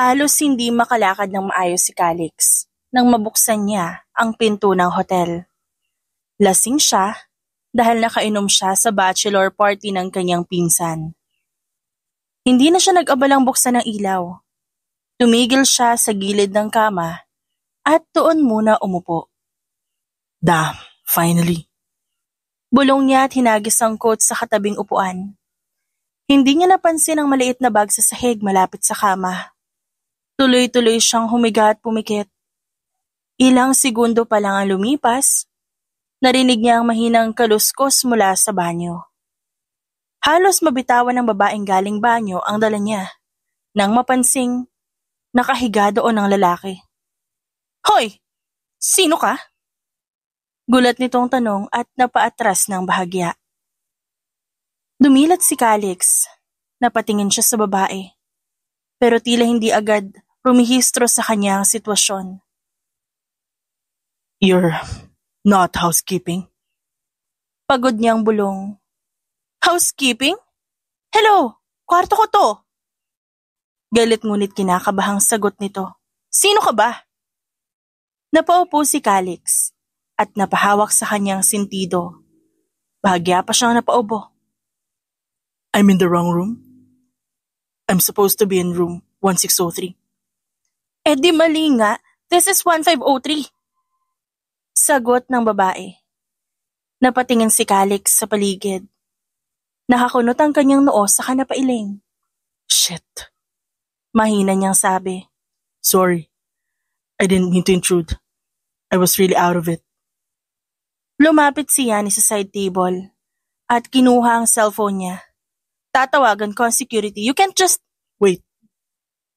Halos hindi makalakad ng maayos si Calix nang mabuksan niya ang pinto ng hotel. Lasing siya dahil nakainom siya sa bachelor party ng kanyang pinsan. Hindi na siya nag-abalang buksan ng ilaw. Tumigil siya sa gilid ng kama at doon muna umupo. Damn, finally. Bulong niya at hinagis ang coat sa katabing upuan. Hindi niya napansin ang maliit na bag sa sahig malapit sa kama. Tuloy-tuloy siyang humiga at pumikit. Ilang segundo pa lang ang lumipas, narinig niya ang mahinang kaluskos mula sa banyo. Halos mabitawan ng babaeng galing banyo ang dala niya nang mapansing nakahiga doon ang lalaki. Hoy! Sino ka? Gulat nitong tanong at napaatras ng bahagya. Dumilat si Calix. Napatingin siya sa babae. Pero tila hindi agad rumihistro sa kanya ang sitwasyon. You're not housekeeping? Pagod niyang bulong. Housekeeping? Hello! Kwarto ko to! Galit ngunit kinakabahang sagot nito. Sino ka ba? Napaupo si Calix at napahawak sa kanyang sentido. Bahagya pa siyang napaubo. I'm in the wrong room? I'm supposed to be in room 1603. Eh di mali nga, this is 1503. Sagot ng babae. Napatingin si Calix sa paligid. Nakakunot ang kanyang noo sa kanapailing. Shit. Mahina niyang sabi. Sorry. I didn't mean to intrude. I was really out of it. Lumapit si Yani sa side table at kinuha ang cellphone niya. Tatawagan ko ang security. You can't just... Wait.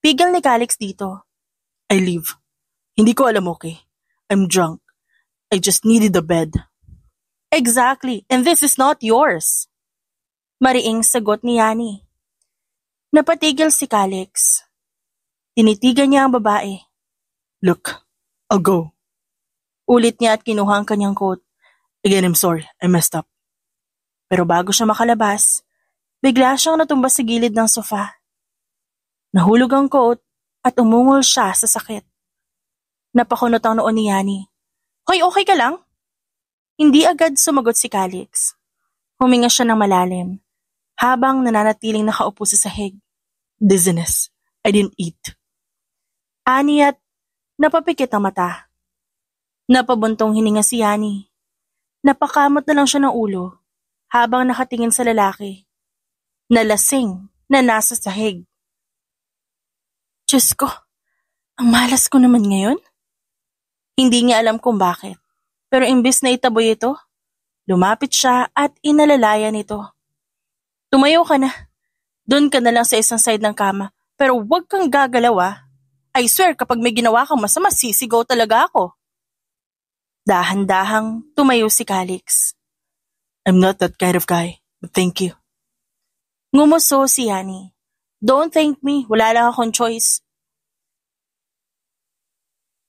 Pigil ni Calix dito. I leave. Hindi ko alam, okay? I'm drunk. I just needed a bed. Exactly. And this is not yours. Mariing sagot ni Yani. Napatigil si Calix. Tinitigan niya ang babae. Look, I'll go. Ulit niya at kinuha ang kanyang coat. Again, I'm sorry. I messed up. Pero bago siya makalabas, bigla siyang natumba sa gilid ng sofa. Nahulog ang coat at umungol siya sa sakit. Napakunot ang noon ni Yani. Hoy, okay ka lang? Hindi agad sumagot si Calix. Huminga siya ng malalim, habang nananatiling nakaupo sa sahig. Dizziness. I didn't eat. Ani at napapikit ang mata. Napabuntong hininga si Yani. Napakamot na lang siya ng ulo, habang nakatingin sa lalaki. Nalasing na nasa sahig. Diyos ko, ang malas ko naman ngayon. Hindi niya alam kung bakit, pero imbis na itaboy ito, lumapit siya at inalalayan ito. Tumayo ka na. Doon ka na lang sa isang side ng kama, pero huwag kang gagalaw ah. I swear kapag may ginawa kang masama, sisigaw talaga ako. Dahan-dahang tumayo si Calix. I'm not that kind of guy, but thank you. Ngumuso si Yani. Don't thank me, wala lang akong choice.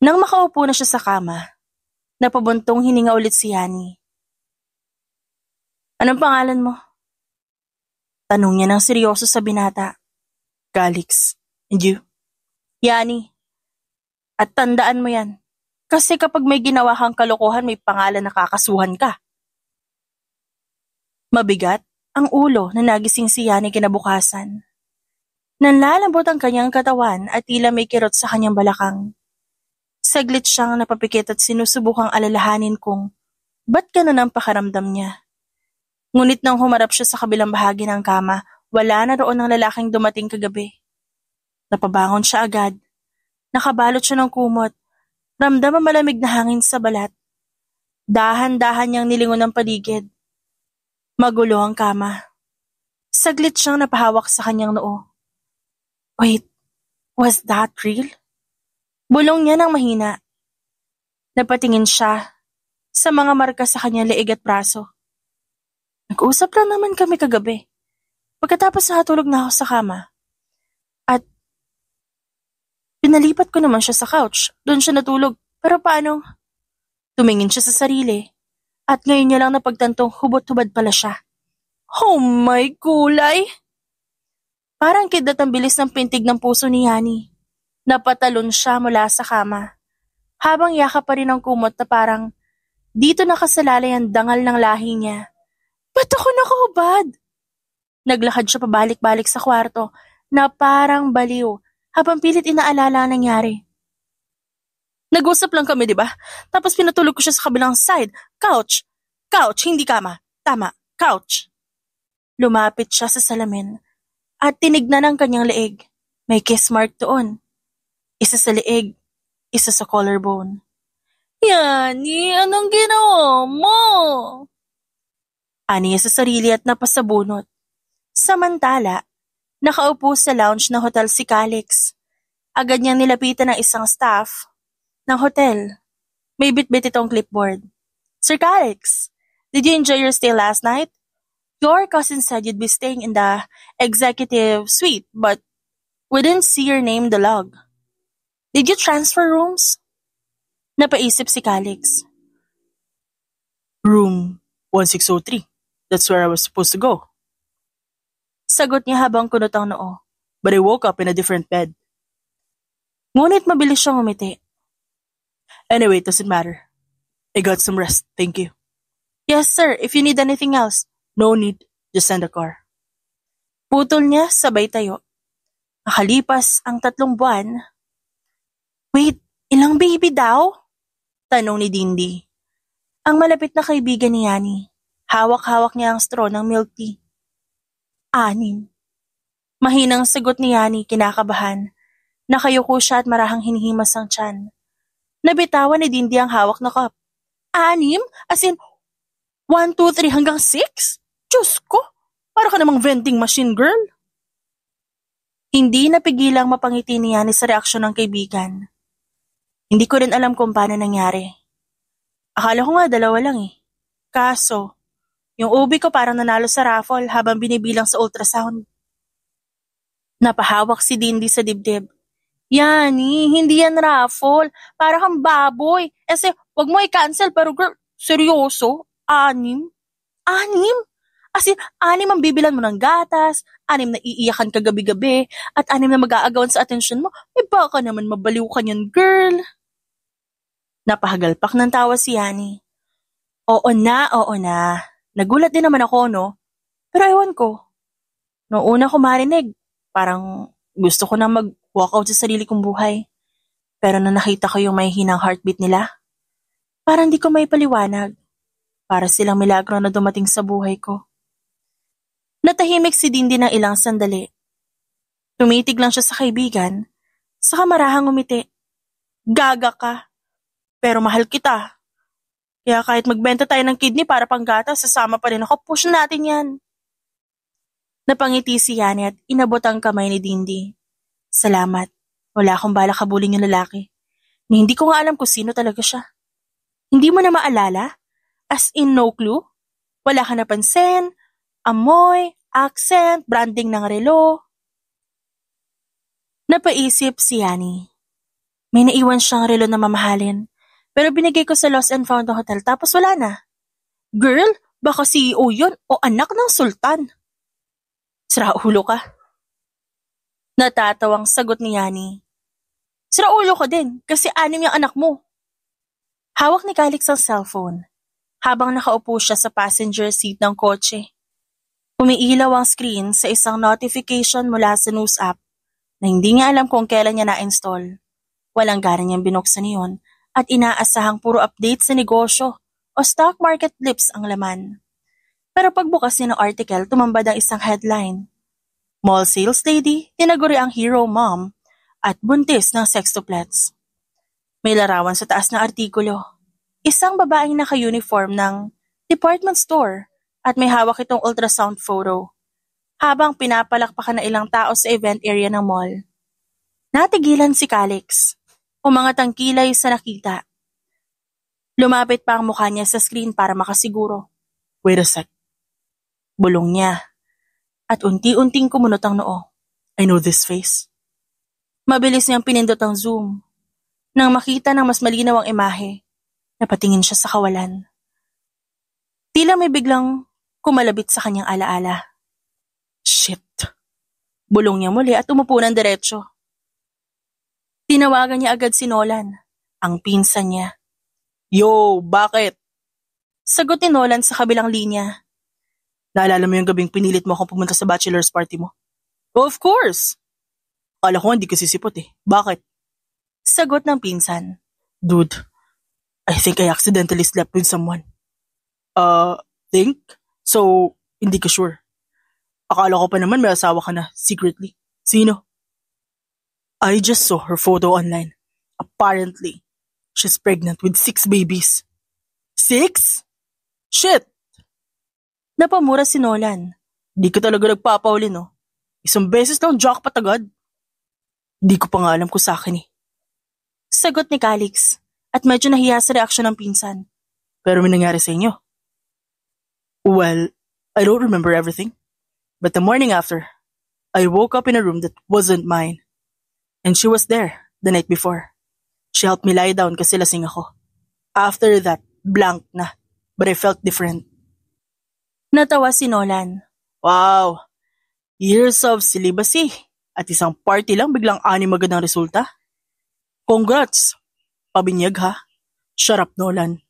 Nang makaupo na siya sa kama, napabuntong hininga ulit si Yani. Anong pangalan mo? Tanong niya ng seryoso sa binata. Calix. And you? Yani. At tandaan mo yan. Kasi kapag may ginawa kang kalokohan, may pangalan na kakasuhan ka. Mabigat ang ulo na nagising si Yani kinabukasan. Nanlalambot ang kanyang katawan at tila may kirot sa kanyang balakang. Saglit siyang napapikit at sinusubukang alalahanin kung ba't ganun ang pakaramdam niya. Ngunit nang humarap siya sa kabilang bahagi ng kama, wala na roon ang lalaking dumating kagabi. Napabangon siya agad. Nakabalot siya ng kumot. Ramdam ang malamig na hangin sa balat. Dahan-dahan niyang nilingon ang paligid. Magulo ang kama. Saglit siyang napahawak sa kanyang noo. Wait, was that real? Bulong niya ng mahina. Napatingin siya sa mga marka sa kanyang leeg at braso. Nag-usap lang naman kami kagabi. Pagkatapos nakatulog na ako sa kama. At pinalipat ko naman siya sa couch. Doon siya natulog. Pero paano? Tumingin siya sa sarili. At ngayon niya lang napagtantong hubot-hubad pala siya. Oh my kulay! Parang kidlat ang bilis ng pintig ng puso ni Yani. Napatalon siya mula sa kama, habang yakap pa rin ang kumot na parang dito nakasalalay ang dangal ng lahi niya. Ba't ako nakahubad? Naglakad siya pabalik-balik sa kwarto na parang baliw habang pilit inaalala ang nangyari. Nag-usap lang kami, di ba? Tapos pinatulog ko siya sa kabilang side. Couch. Couch, hindi kama. Tama, couch. Lumapit siya sa salamin at tinignan ang kanyang leeg. May kiss mark doon. Isa sa leeg, isa sa collarbone. Yani, anong ginawa mo? Ani sa sarili at napasabunot. Samantala, nakaupo sa lounge ng hotel si Calix. Agad niyang nilapitan ng isang staff ng hotel. May bitbit itong clipboard. Sir Calix, did you enjoy your stay last night? Your cousin said you'd be staying in the executive suite, but we didn't see your name in the log. Did you transfer rooms? Napaisip si Calix. Room 1603. That's where I was supposed to go. Sagot niya habang kunot ang noo. But I woke up in a different bed. Ngunit mabilis siyang umiti. Anyway, it doesn't matter. I got some rest, thank you. Yes sir, if you need anything else. No need, just send a car. Putol niya sabay tayo. Nakalipas ang 3 buwan. Wait, ilang baby daw? Tanong ni Dindi. Ang malapit na kaibigan ni Yani. Hawak-hawak niya ang straw ng milk tea. 6. Mahinang sagot ni Yani, kinakabahan. Nakayuko siya at marahang hinihimas ang tiyan. Nabitawan ni Dindi ang hawak na cup. 6? As in, 1, 2, 3 hanggang 6? Diyos ko, para ka namang vending machine, girl. Hindi napigilang mapangiti ni Yani sa reaksyon ng kaibigan. Hindi ko rin alam kung paano nangyari. Akala ko nga 2 lang eh. Kaso, yung ubi ko parang nanalo sa raffle habang binibilang sa ultrasound. Napahawak si Dindi sa dibdib. Yani, hindi yan raffle. Para kang baboy. Ese, wag mo i-cancel pero girl, seryoso? 6? 6? As in, 6 ang bibilan mo ng gatas, 6 na iiyakan ka gabi-gabi, at 6 na mag-aagawan sa atensyon mo. Eh baka naman mabaliw ka niyan, girl. Napahagalpak ng tawa si Yani. Oo na. Nagulat din naman ako, no? Pero ewan ko. Noong una ko marinig, parang gusto ko na mag-walk out sa sarili kong buhay. Pero nang nakita ko yung may hinang heartbeat nila, parang di ko may paliwanag. Para silang milagro na dumating sa buhay ko. Natahimik si Dindi ng ilang sandali. Tumitig lang siya sa kaibigan, saka marahang umiti. Gaga ka. Pero mahal kita. Kaya kahit magbenta tayo ng kidney para panggata, sasama pa rin ako. Push natin yan. Napangiti si Yani at inabot ang kamay ni Dindi. Salamat. Wala akong balak habulin yung lalaki. Ni hindi ko nga alam kung sino talaga siya. Hindi mo na maalala? As in no clue? Wala ka napansin? Amoy, accent, branding ng relo? Napaisip si Yani. May naiwan siyang relo na mamahalin. Pero binigay ko sa Lost and Found na hotel tapos wala na. Girl, baka CEO yun o anak ng sultan. Sira ulo ka. Natatawang sagot ni Yani. Sira ulo ko din kasi 6 yung anak mo. Hawak ni Calix ang cellphone habang nakaupo siya sa passenger seat ng kotse. Umiilaw ang screen sa isang notification mula sa news app na hindi niya alam kung kailan niya na-install. Walang gana niyang binuksan niyon at inaasahang puro update sa negosyo o stock market blips ang laman. Pero pagbukas niya ng article, tumambad ang isang headline. Mall sales lady, tinaguri ang hero mom at buntis ng sextuplets. May larawan sa taas ng artikulo. Isang babaeng naka-uniform ng department store at may hawak itong ultrasound photo habang pinapalakpakan na ilang tao sa event area ng mall. Natigilan si Calix. Umangat ang kilay sa nakita. Lumapit pa ang mukha niya sa screen para makasiguro. Wait a sec. Bulong niya. At unti-unting kumunot ang noo. I know this face. Mabilis niyang pinindot ang zoom. Nang makita ng mas malinaw ang imahe, napatingin siya sa kawalan. Tila may biglang kumalabit sa kanyang alaala. Shit. Bulong niya muli at umupo ng diretso. Tinawagan niya agad si Nolan, ang pinsan niya. Yo, bakit? Sagot ni Nolan sa kabilang linya. Naalala mo yung gabing pinilit mo akong pumunta sa bachelor's party mo? Of course! Akala ko hindi ka sisipot eh. Bakit? Sagot ng pinsan. Dude, I think I accidentally slept with someone. Think? So, hindi ka sure? Akala ko pa naman may asawa ka na, secretly. Sino? I just saw her photo online. Apparently, she's pregnant with 6 babies. 6? Shit! Napamura si Nolan. Di ka talaga nagpapauli, no? Isang beses lang jackpot agad. Di ko pa nga alam kung sa akin eh. Sagot ni Calix at medyo nahiya sa reaksyon ng pinsan. Pero may nangyari sa inyo? Well, I don't remember everything. But the morning after, I woke up in a room that wasn't mine. And she was there the night before. She helped me lie down kasi lasing ako. After that, blank na. But I felt different. Natawa si Nolan. Wow! Years of celibacy. At isang party lang biglang 6 magandang resulta. Congrats! Pabinyag ha. Shut up, Nolan.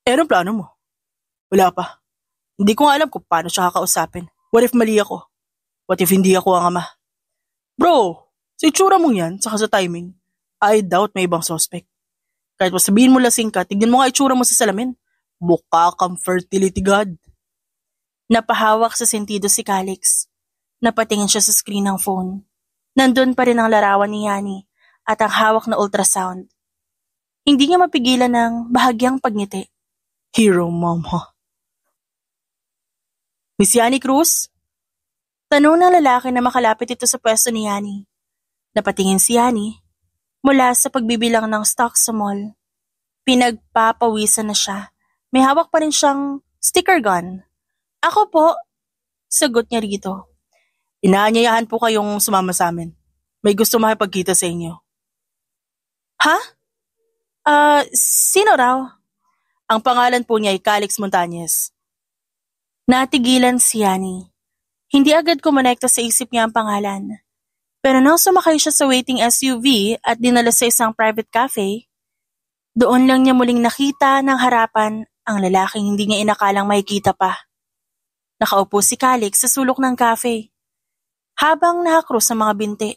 Anong plano mo? Wala pa. Hindi ko nga alam kung paano siya kakausapin. What if mali ako? What if hindi ako ang ama? Bro, sa itsura mong yan, saka sa timing, I doubt may ibang suspect. Kahit sabihin mo lasing ka, tignan mo nga itsura mo sa salamin. Mukha kang fertility god. Napahawak sa sentido si Calix. Napatingin siya sa screen ng phone. Nandun pa rin ang larawan ni Yani at ang hawak na ultrasound. Hindi niya mapigilan ng bahagyang pagngiti. Hero mom, huh? Miss Yani Cruz? Tanong ng lalaki na makalapit ito sa pwesto ni Yani. Napatingin si Yani mula sa pagbibilang ng stock sa mall. Pinagpapawisan na siya. May hawak pa rin siyang sticker gun. Ako po, sagot niya rito. Inaanyayahan po kayong sumama sa amin. May gusto makipagkita sa inyo. Ha? Sino raw? Ang pangalan po niya ay Calix Montañez. Natigilan si Yani. Hindi agad kumonekta sa isip niya ang pangalan. Pero nang sumakay siya sa waiting SUV at dinala sa isang private cafe, doon lang niya muling nakita ng harapan ang lalaking hindi niya inakalang makikita pa. Nakaupo si Calix sa sulok ng cafe. Habang nakakrus sa mga binti.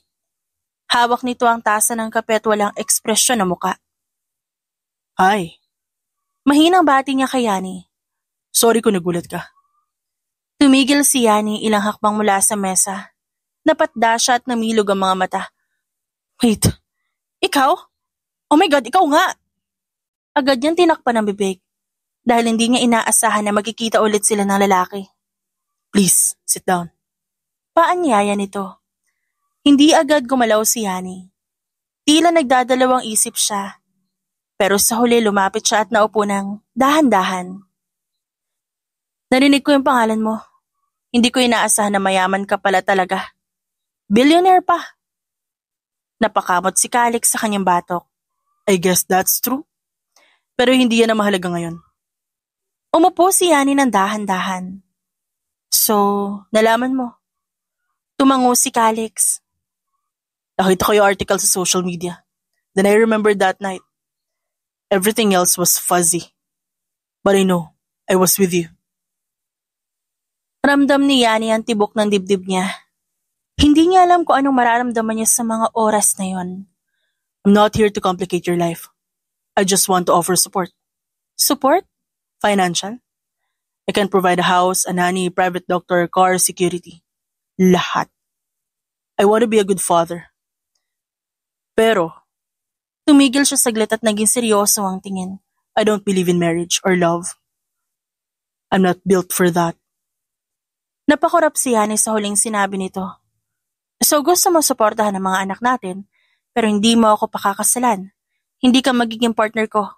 Hawak nito ang tasa ng kape at walang ekspresyon na muka. Hi. Mahinang bati niya kay Yani. Sorry kung nagulat ka. Tumigil si Yani ilang hakbang mula sa mesa. Napatda siya at namilog ang mga mata. Wait, ikaw? Oh my God, ikaw nga! Agad niyang tinakpan ng bibig dahil hindi niya inaasahan na magkikita ulit sila ng lalaki. Please, sit down. Paanyaya nito. Hindi agad gumalaw si Yani. Tila nagdadalawang isip siya. Pero sa huli lumapit siya at naupo ng dahan-dahan. Narinig ko yung pangalan mo. Hindi ko inaasahan na mayaman ka pala talaga. Billionaire pa. Napakamot si Calix sa kanyang batok. I guess that's true. Pero hindi yan ang mahalaga ngayon. Umupo si Yani ng dahan-dahan. So, nalaman mo. Tumango si Calix. Nakita ko yung article sa social media. Then I remember that night. Everything else was fuzzy. But I know, I was with you. Ramdam ni Yani ang tibok ng dibdib niya. Hindi niya alam kung anong mararamdaman niya sa mga oras na yon. I'm not here to complicate your life. I just want to offer support. Support? Financial. I can provide a house, a nanny, private doctor, car, security. Lahat. I want to be a good father. Pero, tumigil siya saglit at naging seryoso ang tingin. I don't believe in marriage or love. I'm not built for that. Napakurap si Yani sa huling sinabi nito. So gusto mo suportahan ang mga anak natin, pero hindi mo ako pakakasalan. Hindi ka magiging partner ko.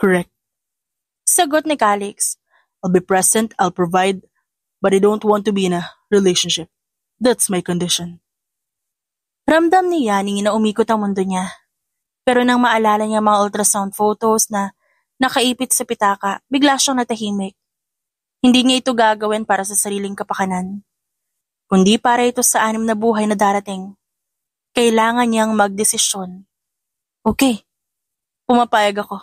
Correct. Sagot ni Calix. I'll be present, I'll provide, but I don't want to be in a relationship. That's my condition. Ramdam ni Yani na umikot ang mundo niya. Pero nang maalala niya mga ultrasound photos na nakaipit sa pitaka, bigla siyang natahimik. Hindi niya ito gagawin para sa sariling kapakanan, kundi para ito sa 6 na buhay na darating. Kailangan niyang magdesisyon Okay, pumapayag ako.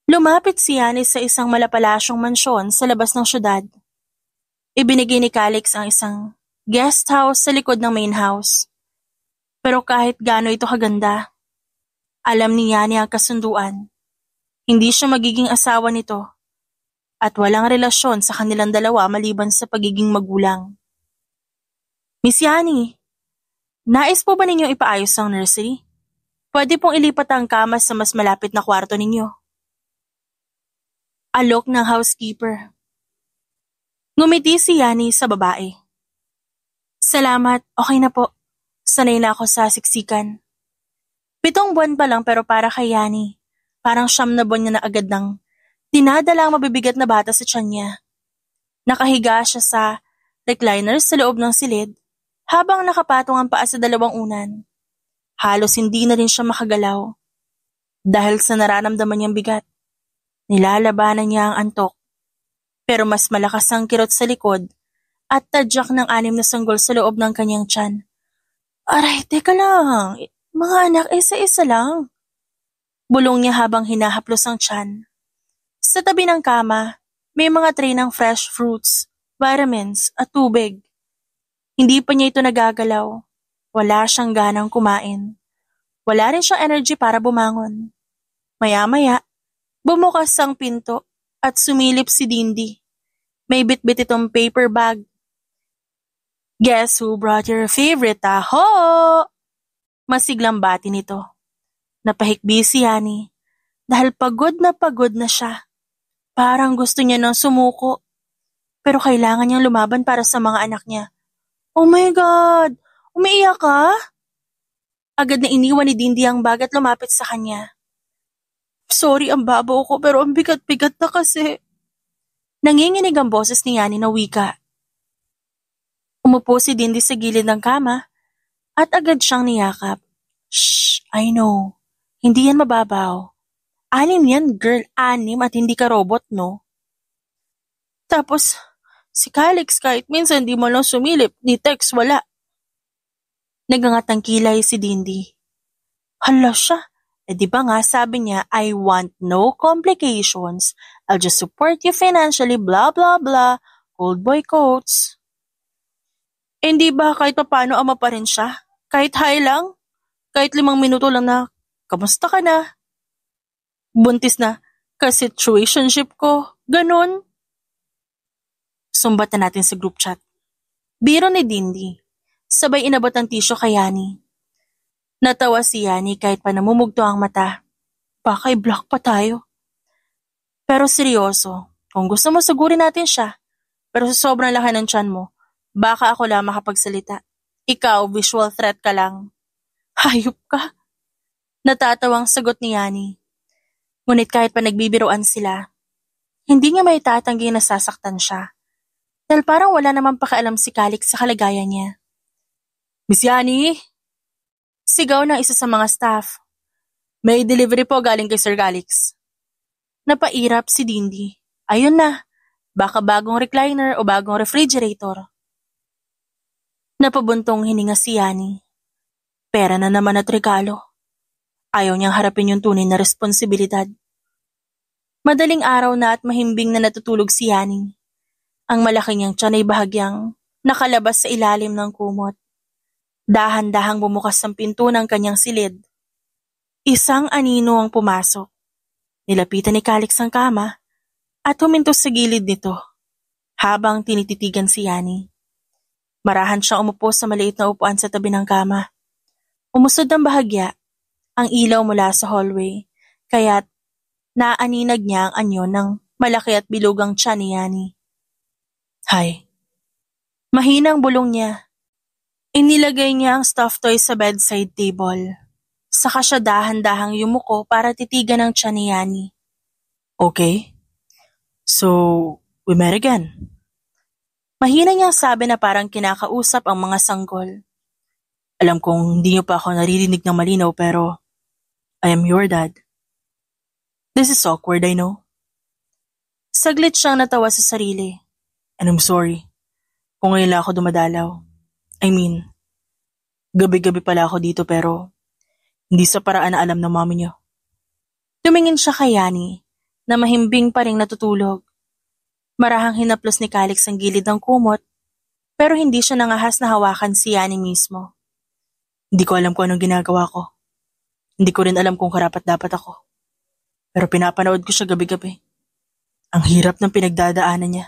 Lumapit si Yanis sa isang malapalasyong mansyon sa labas ng syudad. Ibinigay ni Calix ang isang guest house sa likod ng main house. Pero kahit gaano ito kaganda, alam ni Yani ang kasunduan. Hindi siya magiging asawa nito at walang relasyon sa kanilang dalawa maliban sa pagiging magulang. Miss Yani, nais po ba ninyong ipaayos ang nursery? Pwede pong ilipat ang kama sa mas malapit na kwarto ninyo. Alok ng housekeeper. Ngumiti si Yani sa babae. Salamat, okay na po. Sanay na ako sa siksikan. 7 buwan pa lang pero para kay Yani, parang 9 na buwan niya na agad nang dinadala ang mabibigat na bata sa tiyan niya. Nakahiga siya sa recliner sa loob ng silid habang nakapatong ang paa sa 2 unan. Halos hindi na rin siya makagalaw dahil sa nararamdaman niyang bigat. Nilalabanan niya ang antok pero mas malakas ang kirot sa likod at tadyak ng 6 na sanggol sa loob ng kanyang tiyan. Aray, teka lang. Mga anak, isa-isa lang. Bulong niya habang hinahaplos ang tiyan. Sa tabi ng kama, may mga tray ng fresh fruits, vitamins at tubig. Hindi pa niya ito nagagalaw. Wala siyang ganang kumain. Wala rin siyang energy para bumangon. Maya-maya, bumukas ang pinto at sumilip si Dindi. May bitbit itong paper bag. Guess who brought your favorite taho? Masiglang bati nito. Napahikbi si Yani dahil pagod na siya. Parang gusto niya nang sumuko. Pero kailangan niyang lumaban para sa mga anak niya. Oh my God! Umiiyak ka? Agad na iniwan ni Dindi ang bag at lumapit sa kanya. Sorry ang babaw ko pero ang bigat-bigat na kasi. Nanginginig ang boses ni Yani na wika. Umupo si Dindi sa gilid ng kama at agad siyang niyakap. Shh, I know. Hindi yan mababaw. 6 yan, girl. 6 at hindi ka robot, no? Tapos, si Calix kahit minsan di mo lang sumilip, ni text wala. Nagangat ang kilay si Dindi. Hala siya. Di ba nga sabi niya, I want no complications. I'll just support you financially, blah blah blah. Old boy quotes. Hindi ba kahit paano ama pa rin siya? Kahit hi lang? Kahit 5 minuto lang na, kamusta ka na? Buntis na, ka-situationship ko, ganun. Sumbat na natin sa group chat. Biro ni Dindi, sabay inabot ang tisyo kay Yani. Natawa si Yani kahit pa namumugto ang mata. Baka i-block pa tayo. Pero seryoso, kung gusto mo sagurin natin siya, pero sa sobrang laki ng tiyan mo, baka ako lang makapagsalita. Ikaw, visual threat ka lang. Hayop ka. Natatawang sagot ni Yani. Ngunit kahit pa nagbibiroan sila, hindi niya may tatanggi na sasaktan siya. Dahil parang wala namang pakialam si Calix sa kalagayan niya. Miss Yani? Sigaw ng isa sa mga staff. May delivery po galing kay Sir Calix. Napairap si Dindi. Ayun na, baka bagong recliner o bagong refrigerator. Napabuntong hininga si Yani. Pera na naman at regalo. Ayaw niyang harapin yung tunay na responsibilidad. Madaling araw na at mahimbing na natutulog si Yani. Ang malaki niyang tiyan ay bahagyang nakalabas sa ilalim ng kumot. Dahan-dahang bumukas ang pinto ng kanyang silid. Isang anino ang pumasok. Nilapitan ni Calix ang kama at huminto sa gilid nito habang tinititigan si Yani. Marahan siyang umupo sa maliit na upuan sa tabi ng kama. Umusod ng bahagya ang ilaw mula sa hallway, kaya't naaninag niya ang anyo ng malaki at bilugang tiyan ni Yani. Hay. Mahinang bulong niya. Inilagay niya ang stuffed toy sa bedside table. Saka siya dahan-dahang yumuko para titigan ang tiyan ni Yani. Okay. So, we met again. Mahina niyang sabi na parang kinakausap ang mga sanggol. Alam kong hindi niyo pa ako naririnig ng malinaw pero I am your dad. This is awkward, I know. Saglit siyang natawa sa sarili. And I'm sorry kung ngayon lang ako dumadalaw. I mean, gabi-gabi pala ako dito pero Hindi sa paraan na alam ng mami niyo. Tumingin siya kay Yani na mahimbing pa ring natutulog. Marahang hinaplos ni Calix ang gilid ng kumot pero hindi siya nangahas na hawakan si Yani mismo. Hindi ko alam kung anong ginagawa ko. Hindi ko rin alam kung karapat-dapat ako. Pero pinapanood ko siya gabi-gabi. Ang hirap ng pinagdadaanan niya.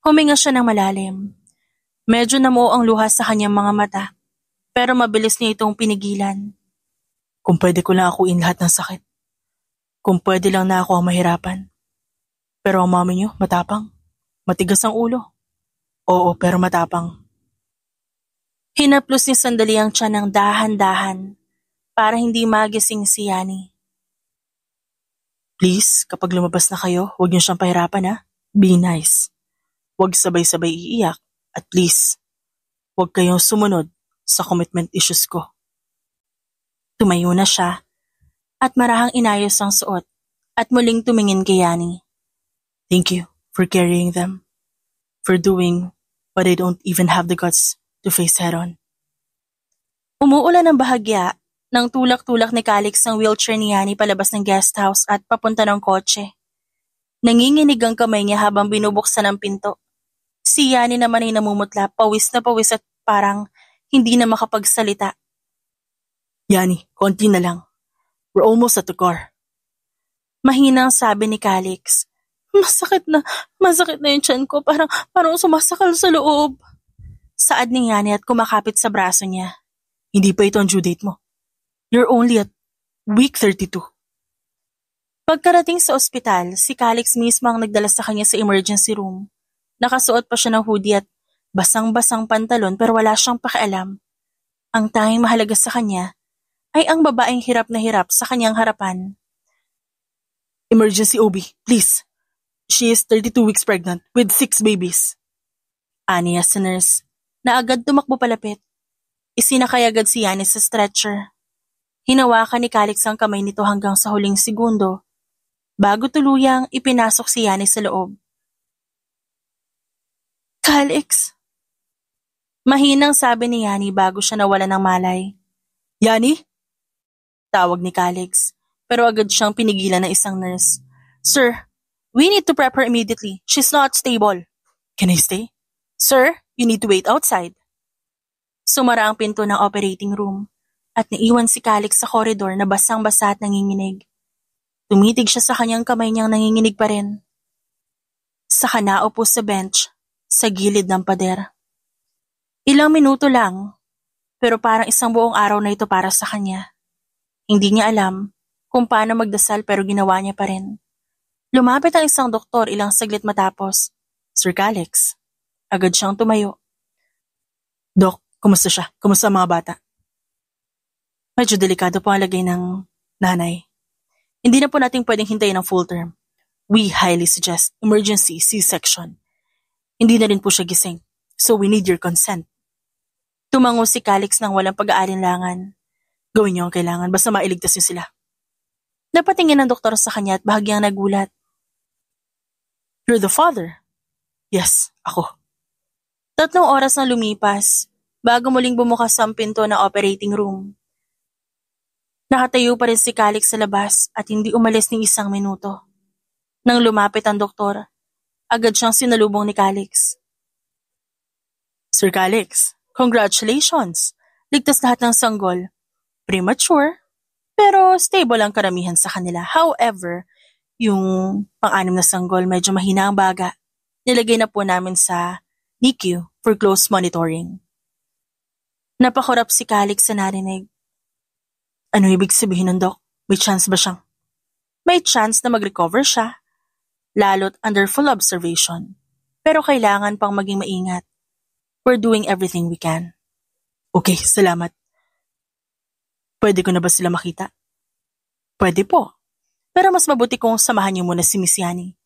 Huminga siya ng malalim. Medyo namuo ang luha sa kanyang mga mata pero mabilis niya itong pinigilan. Kung pwede ko lang akuin lahat ng sakit. Kung pwede lang na ako ang mahirapan. Pero ang mami niyo, matapang. Matigas ang ulo. Oo, pero matapang. Hinaplos niya sandali ang tiyan ng dahan-dahan para hindi magising si Yani. Please, kapag lumabas na kayo, huwag niyo siyang pahirapan ha. Be nice. Huwag sabay-sabay iiyak. At please, huwag kayong sumunod sa commitment issues ko. Tumayo na siya at marahang inayos ang suot at muling tumingin kay Yani. Thank you for carrying them. For doing what I don't even have the guts to face head-on. Umuulan ng bahagya nang tulak-tulak ni Calix ang wheelchair ni Yani palabas ng guest house at papunta ng kotse. Nanginginig ang kamay niya habang binubuksan ang pinto. Si Yani naman ay namumutla, pawis na pawis at parang hindi na makapagsalita. Yani, konti na lang. We're almost at the car. Mahinang sabi ni Calix. Masakit na yung tiyan ko, parang sumasakal sa loob. Saad ni Yani at kumakapit sa braso niya. Hindi pa ito ang due date mo. You're only at week 32. Pagkarating sa ospital, si Calix mismo ang nagdala sa kanya sa emergency room. Nakasuot pa siya ng hoodie at basang-basang pantalon pero wala siyang pakialam. Ang tanging mahalaga sa kanya ay ang babaeng hirap na hirap sa kanyang harapan. Emergency OB, please. She is 32 weeks pregnant with 6 babies. Aniya sa nurse na agad tumakbo palapit. Isinakay agad si Yani sa stretcher. Hinawakan ni Calix ang kamay nito hanggang sa huling segundo bago tuluyang ipinasok si Yani sa loob. Calix! Mahinang sabi ni Yani bago siya nawala ng malay. Yani? Tawag ni Calix, pero agad siyang pinigilan ng isang nurse. Sir, we need to prep her immediately. She's not stable. Can I stay? Sir, you need to wait outside. Sumara ang pinto ng operating room at naiwan si Calix sa koridor na basang-basa at nanginginig. Tumitig siya sa kanyang kamay niyang nanginginig pa rin. Saka naupo sa bench sa gilid ng pader. Ilang minuto lang, pero parang isang buong araw na ito para sa kanya. Hindi niya alam kung paano magdasal pero ginawa niya pa rin. Lumapit ang isang doktor ilang saglit matapos. Sir Calix, agad siyang tumayo. Dok, kumusta siya? Kumusta ang mga bata? Medyo delikado po ang lagay ng nanay. Hindi na po natin pwedeng hintayin ang full term. We highly suggest emergency C-section. Hindi na rin po siya gising, so we need your consent. Tumango si Calix nang walang pag-aalinlangan. Gawin niyo ang kailangan, basta mailigtas niyo sila. Napatingin ang doktor sa kanya at bahagyang nagulat. You're the father? Yes, ako. 3 oras na lumipas bago muling bumukas ang pinto ng operating room. Nakatayo pa rin si Calix sa labas at hindi umalis ni isang minuto. Nang lumapit ang doktor, agad siyang sinalubong ni Calix. Sir Calix, congratulations! Ligtas lahat ng sanggol. Premature, pero stable ang karamihan sa kanila. However, yung pang-anim na sanggol medyo mahina ang baga. Nilagay na po namin sa NICU for close monitoring. Napakurap si Calix sa narinig. Ano ibig sabihin ng Doc? May chance ba siyang? May chance na mag-recover siya, lalo't under full observation. Pero kailangan pang maging maingat. We're doing everything we can. Okay, salamat. Pwede ko na ba sila makita? Pwede po. Pero mas mabuti kung samahan niyo muna si Miss Yani.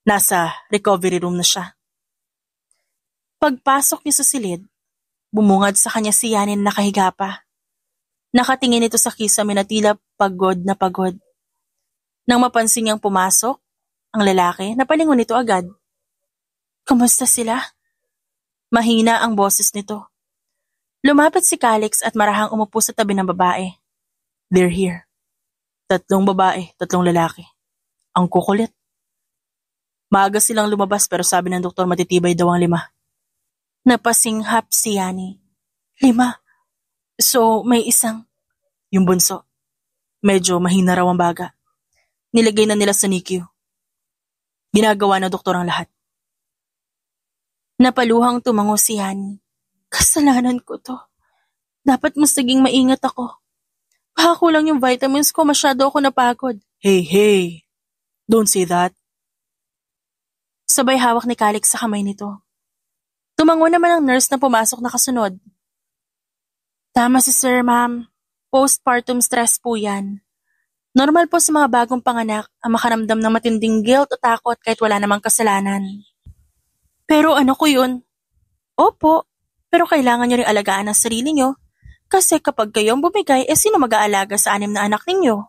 Nasa recovery room na siya. Pagpasok niya sa silid, bumungad sa kanya si Yani na nakahiga pa. Nakatingin ito sa kisame na tila pagod na pagod. Nang mapansin niyang pumasok, ang lalaki, napalingon nito agad. Kumusta sila? Mahina ang boses nito. Lumapit si Calix at marahang umupo sa tabi ng babae. They're here. 3 babae, 3 lalaki. Ang kukulit. Maaga silang lumabas pero sabi ng doktor matitibay daw ang 5. Napasinghap si Yani. 5. So, may isang. Yung bunso. Medyo mahina raw ang baga. Nilagay na nila sa NICU. Ginagawa na doktor ang lahat. Napaluhang tumango si Yani. Kasalanan ko to. Dapat mas naging maingat ako. Baka kulang yung vitamins ko, masyado ako napagod. Hey. Don't say that. Sabay hawak ni Calix sa kamay nito. Tumango naman ang nurse na pumasok na kasunod. Tama si sir, ma'am. Postpartum stress po yan. Normal po sa mga bagong panganak ang makaramdam ng matinding guilt o takot kahit wala namang kasalanan. Pero ano ko yun? Opo, pero kailangan nyo ring alagaan ang sarili nyo. Kasi kapag kayong bumigay, sino mag-aalaga sa 6 na anak ninyo?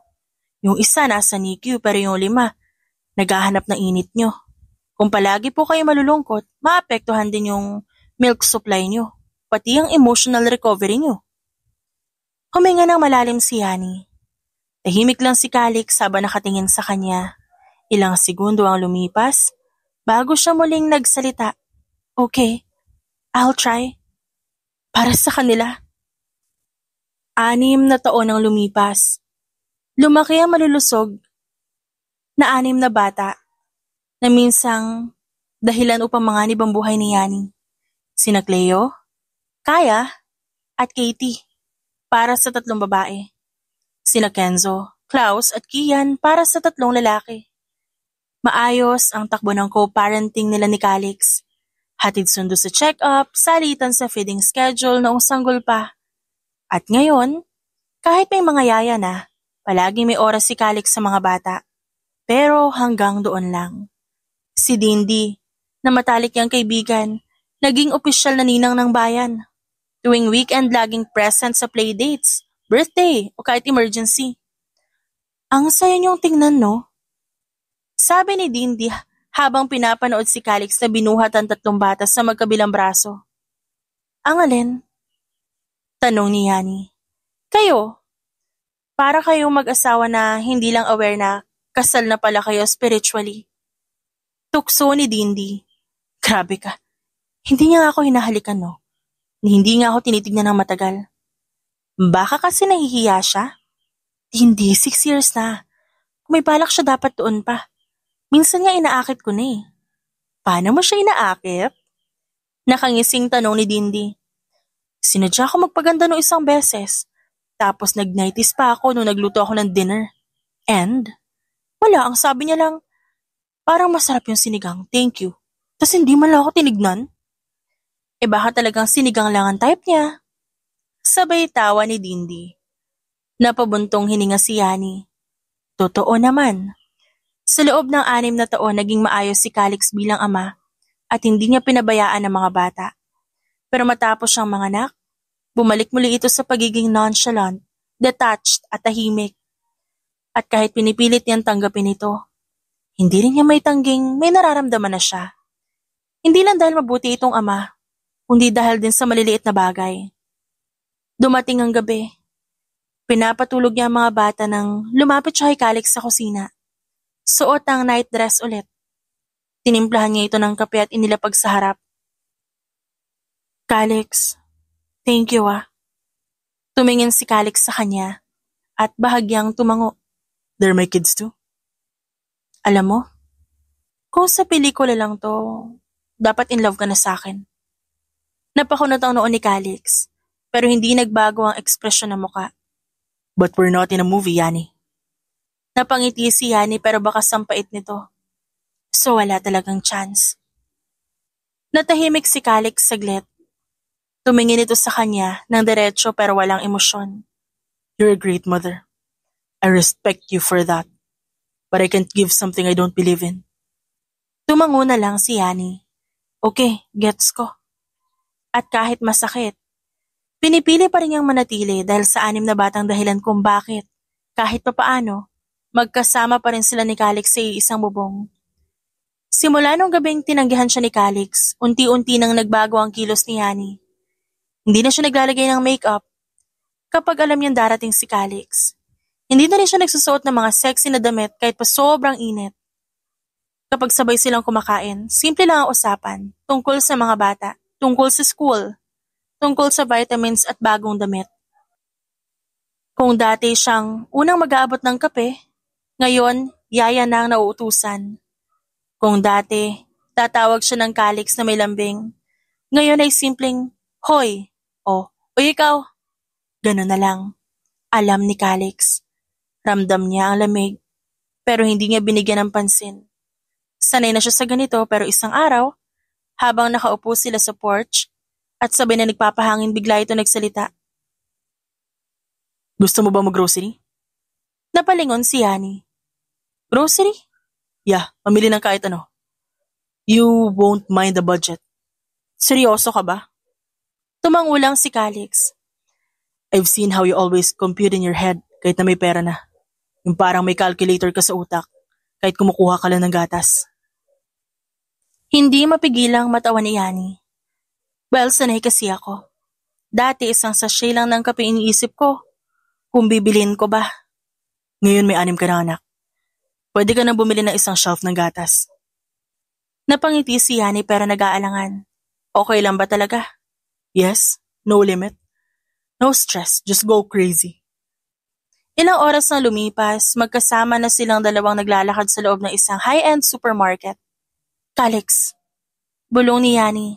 Yung isa nasa NICU pero yung 5, naghahanap ng init nyo. Kung palagi po kayo malulungkot, maapektuhan din yung milk supply nyo, pati ang emotional recovery nyo. Huminga ng malalim si Yani. Tahimik lang si Calix habang nakatingin sa kanya. Ilang segundo ang lumipas bago siya muling nagsalita. Okay, I'll try. Para sa kanila. 6 na taon ang lumipas. Lumaki ang malulusog na 6 na bata na minsang dahilan upang manganib ang buhay ni Yani. Sina Cleo, Kaya, at Katie para sa 3 babae. Sina Kenzo, Klaus at Kian para sa 3 lalaki. Maayos ang takbo ng co-parenting nila ni Calix. Hatid sundo sa check-up, salitan sa feeding schedule noong sanggol pa. At ngayon, kahit may mga yaya na, palaging may oras si Calix sa mga bata. Pero hanggang doon lang. Si Dindy, na matalik niyang kaibigan, naging opisyal na ninang ng bayan. Tuwing weekend laging present sa playdates, birthday o kahit emergency. Ang saya niyong tingnan, no? Sabi ni Dindy habang pinapanood si Calix na binuhat ang 3 bata sa magkabilang braso. Ang alin? Tanong ni Yani. Kayo? Para kayong mag-asawa na hindi lang aware na kasal na pala kayo spiritually. Tukso ni Dindy. Grabe ka. Hindi niya nga ako hinahalikan, no? Hindi nga ako tinitignan ng matagal. Baka kasi nahihiya siya? Hindi, 6 years na. Kung may balak siya dapat doon pa. Minsan nga inaakit ko na eh. Paano mo siya inaakit? Nakangising tanong ni Dindy. Sinadya ako magpaganda noong 1 beses. Tapos nag-nighties pa ako nung nagluto ako ng dinner. And, wala, ang sabi niya lang, parang masarap yung sinigang, thank you. Tas hindi man lang ako tinignan. Baka talagang sinigang lang ang type niya. Sabay tawa ni Dindy. Napabuntong hininga si Yani. Totoo naman. Sa loob ng 6 na taon naging maayos si Calix bilang ama at hindi niya pinabayaan ang mga bata. Pero matapos siyang manganak, bumalik muli ito sa pagiging nonchalant, detached at tahimik. At kahit pinipilit niyang tanggapin ito, hindi rin niya may tangging may nararamdaman na siya. Hindi lang dahil mabuti itong ama, kundi dahil din sa maliliit na bagay. Dumating ang gabi. Pinapatulog niya ang mga bata nang lumapit siya kay Calix sa kusina. Suot ang night dress ulit. Tinimplahan niya ito ng kape at inilapag sa harap. Calix, thank you ah. Tumingin si Calix sa kanya at bahagyang tumango. They're my kids too. Alam mo, kung sa pelikula lang to, dapat in love ka na sa akin. Napakunot ang noon ni Calix, pero hindi nagbago ang ekspresyon ng muka. But we're not in a movie, Yani. Napangiti si Yani pero baka sampait nito. So wala talagang chance. Natahimik si Calix saglit. Tumingin ito sa kanya ng diretso pero walang emosyon. You're a great mother. I respect you for that. But I can't give something I don't believe in. Tumango na lang si Yani. Okay, gets ko. At kahit masakit, pinipili pa rin niyang manatili dahil sa 6 na batang dahilan kung bakit, kahit papaano, magkasama pa rin sila ni Calix sa isang bubong. Simula nung gabing tinanggihan siya ni Calix, unti-unti nang nagbago ang kilos ni Yani. Hindi na siya naglalagay ng makeup. Kapag alam niyang darating si Calix, Hindi na rin siya nagsusuot ng mga sexy na damit kahit pa sobrang init. Kapag sabay silang kumakain, simple lang ang usapan, tungkol sa mga bata, tungkol sa school, tungkol sa vitamins at bagong damit. Kung dati siyang unang mag-aabot ng kape, ngayon, yaya na ang nauutusan. Kung dati, tatawag siya ng Calix na may lambing, ngayon ay simpleng, "Hoy," o "Uy ikaw." Ganun na lang. Alam ni Calix. Ramdam niya ang lamig, pero hindi niya binigyan ng pansin. Sanay na siya sa ganito pero isang araw, habang nakaupo sila sa porch at sabay na nagpapahangin bigla ito nagsalita. Gusto mo ba mag-grocery? Napalingon si Yani. Grocery? Yeah, mamili ng kahit ano. You won't mind the budget. Seryoso ka ba? Tumangulang si Calix. I've seen how you always compute in your head kahit na may pera na. Yung parang may calculator ka sa utak kahit kumukuha ka lang ng gatas. Hindi mapigilang matawa ni Yani. Well, sanay kasi ako. Dati isang sachet lang ng kape iniisip ko. Kung bibilin ko ba? Ngayon may 6 ka na anak. Pwede ka na bumili ng isang shelf ng gatas. Napangiti si Yani pero nag-aalangan. Okay lang ba talaga? Yes, no limit. No stress, just go crazy. Ilang oras na lumipas, magkasama na silang dalawang naglalakad sa loob ng isang high-end supermarket. Calix, bulong ni Yani.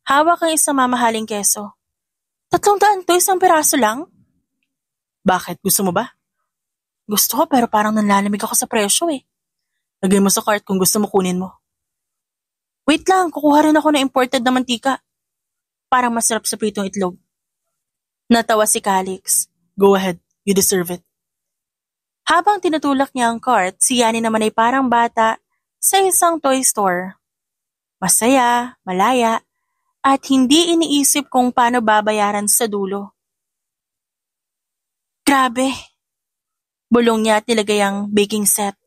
Hawak ang isang mamahaling keso. 300 to, isang piraso lang? Bakit? Gusto mo ba? Gusto ko pero parang nanlalamig ako sa presyo eh. Lagay mo sa cart kung gusto mo kunin mo. Wait lang, kukuha rin ako ng imported na mantika. Parang masarap sa pritong itlog. Natawa si Calix. Go ahead, you deserve it. Habang tinutulak niya ang cart, si Yani naman ay parang bata sa isang toy store. Masaya, malaya, at hindi iniisip kung paano babayaran sa dulo. Grabe! Bulong niya at nilagay ang baking set.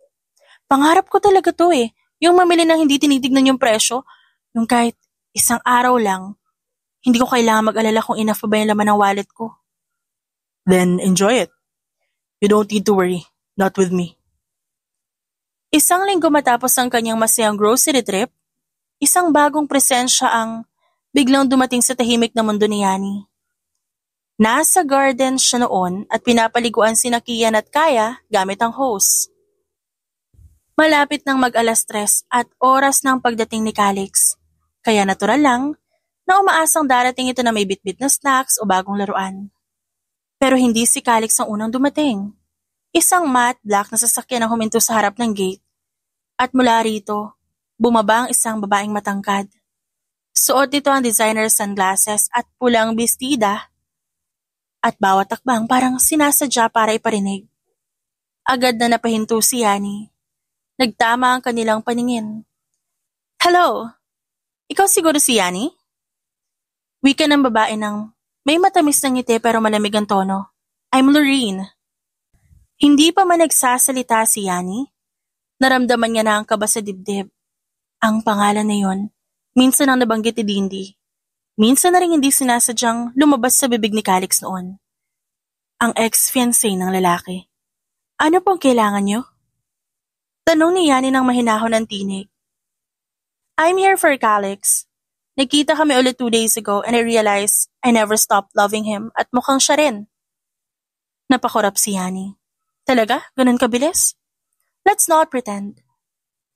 Pangarap ko talaga to eh, yung mamili ng hindi tinitignan yung presyo, yung kahit isang araw lang, hindi ko kailangan mag-alala kung enough pa ba yung laman ng wallet ko. Then enjoy it. You don't need to worry, not with me. Isang linggo matapos ang kanyang masayang grocery trip, isang bagong presensya ang biglang dumating sa tahimik na mundo ni Yani. Nasa garden siya noon at pinapaliguan sina Kian at Kaya gamit ang hose. Malapit nang mag-alas 3 at oras ng pagdating ni Calix, kaya natural lang na umaasang darating ito na may bitbit na snacks o bagong laruan. Pero hindi si Calix ang unang dumating. Isang matte black na sasakyan ang huminto sa harap ng gate at mula rito, bumaba ang isang babaeng matangkad. Suot nito ang designer sunglasses at pulang bestida at bawat takbang parang sinasadya para iparinig. Agad na napahinto si Yani. Nagtama ang kanilang paningin. Hello! Ikaw siguro si Yani? Wika ng babae ng may matamis na ngiti pero malamig ang tono. I'm Lorene. Hindi pa man nagsasalita si Yani, naramdaman niya na ang kaba sa dibdib. Ang pangalan na yon, minsan ang nabanggit ni Dindi. Minsan na rin hindi sinasadyang lumabas sa bibig ni Calix noon. Ang ex-fiancé ng lalaki. Ano pong kailangan niyo? Tanong ni Yani ng mahinahon ng tinig. I'm here for Calix. Nagkita kami ulit 2 days ago and I realized I never stopped loving him at mukhang siya rin. Napakurap si Yani. Talaga? Ganun kabilis? Let's not pretend.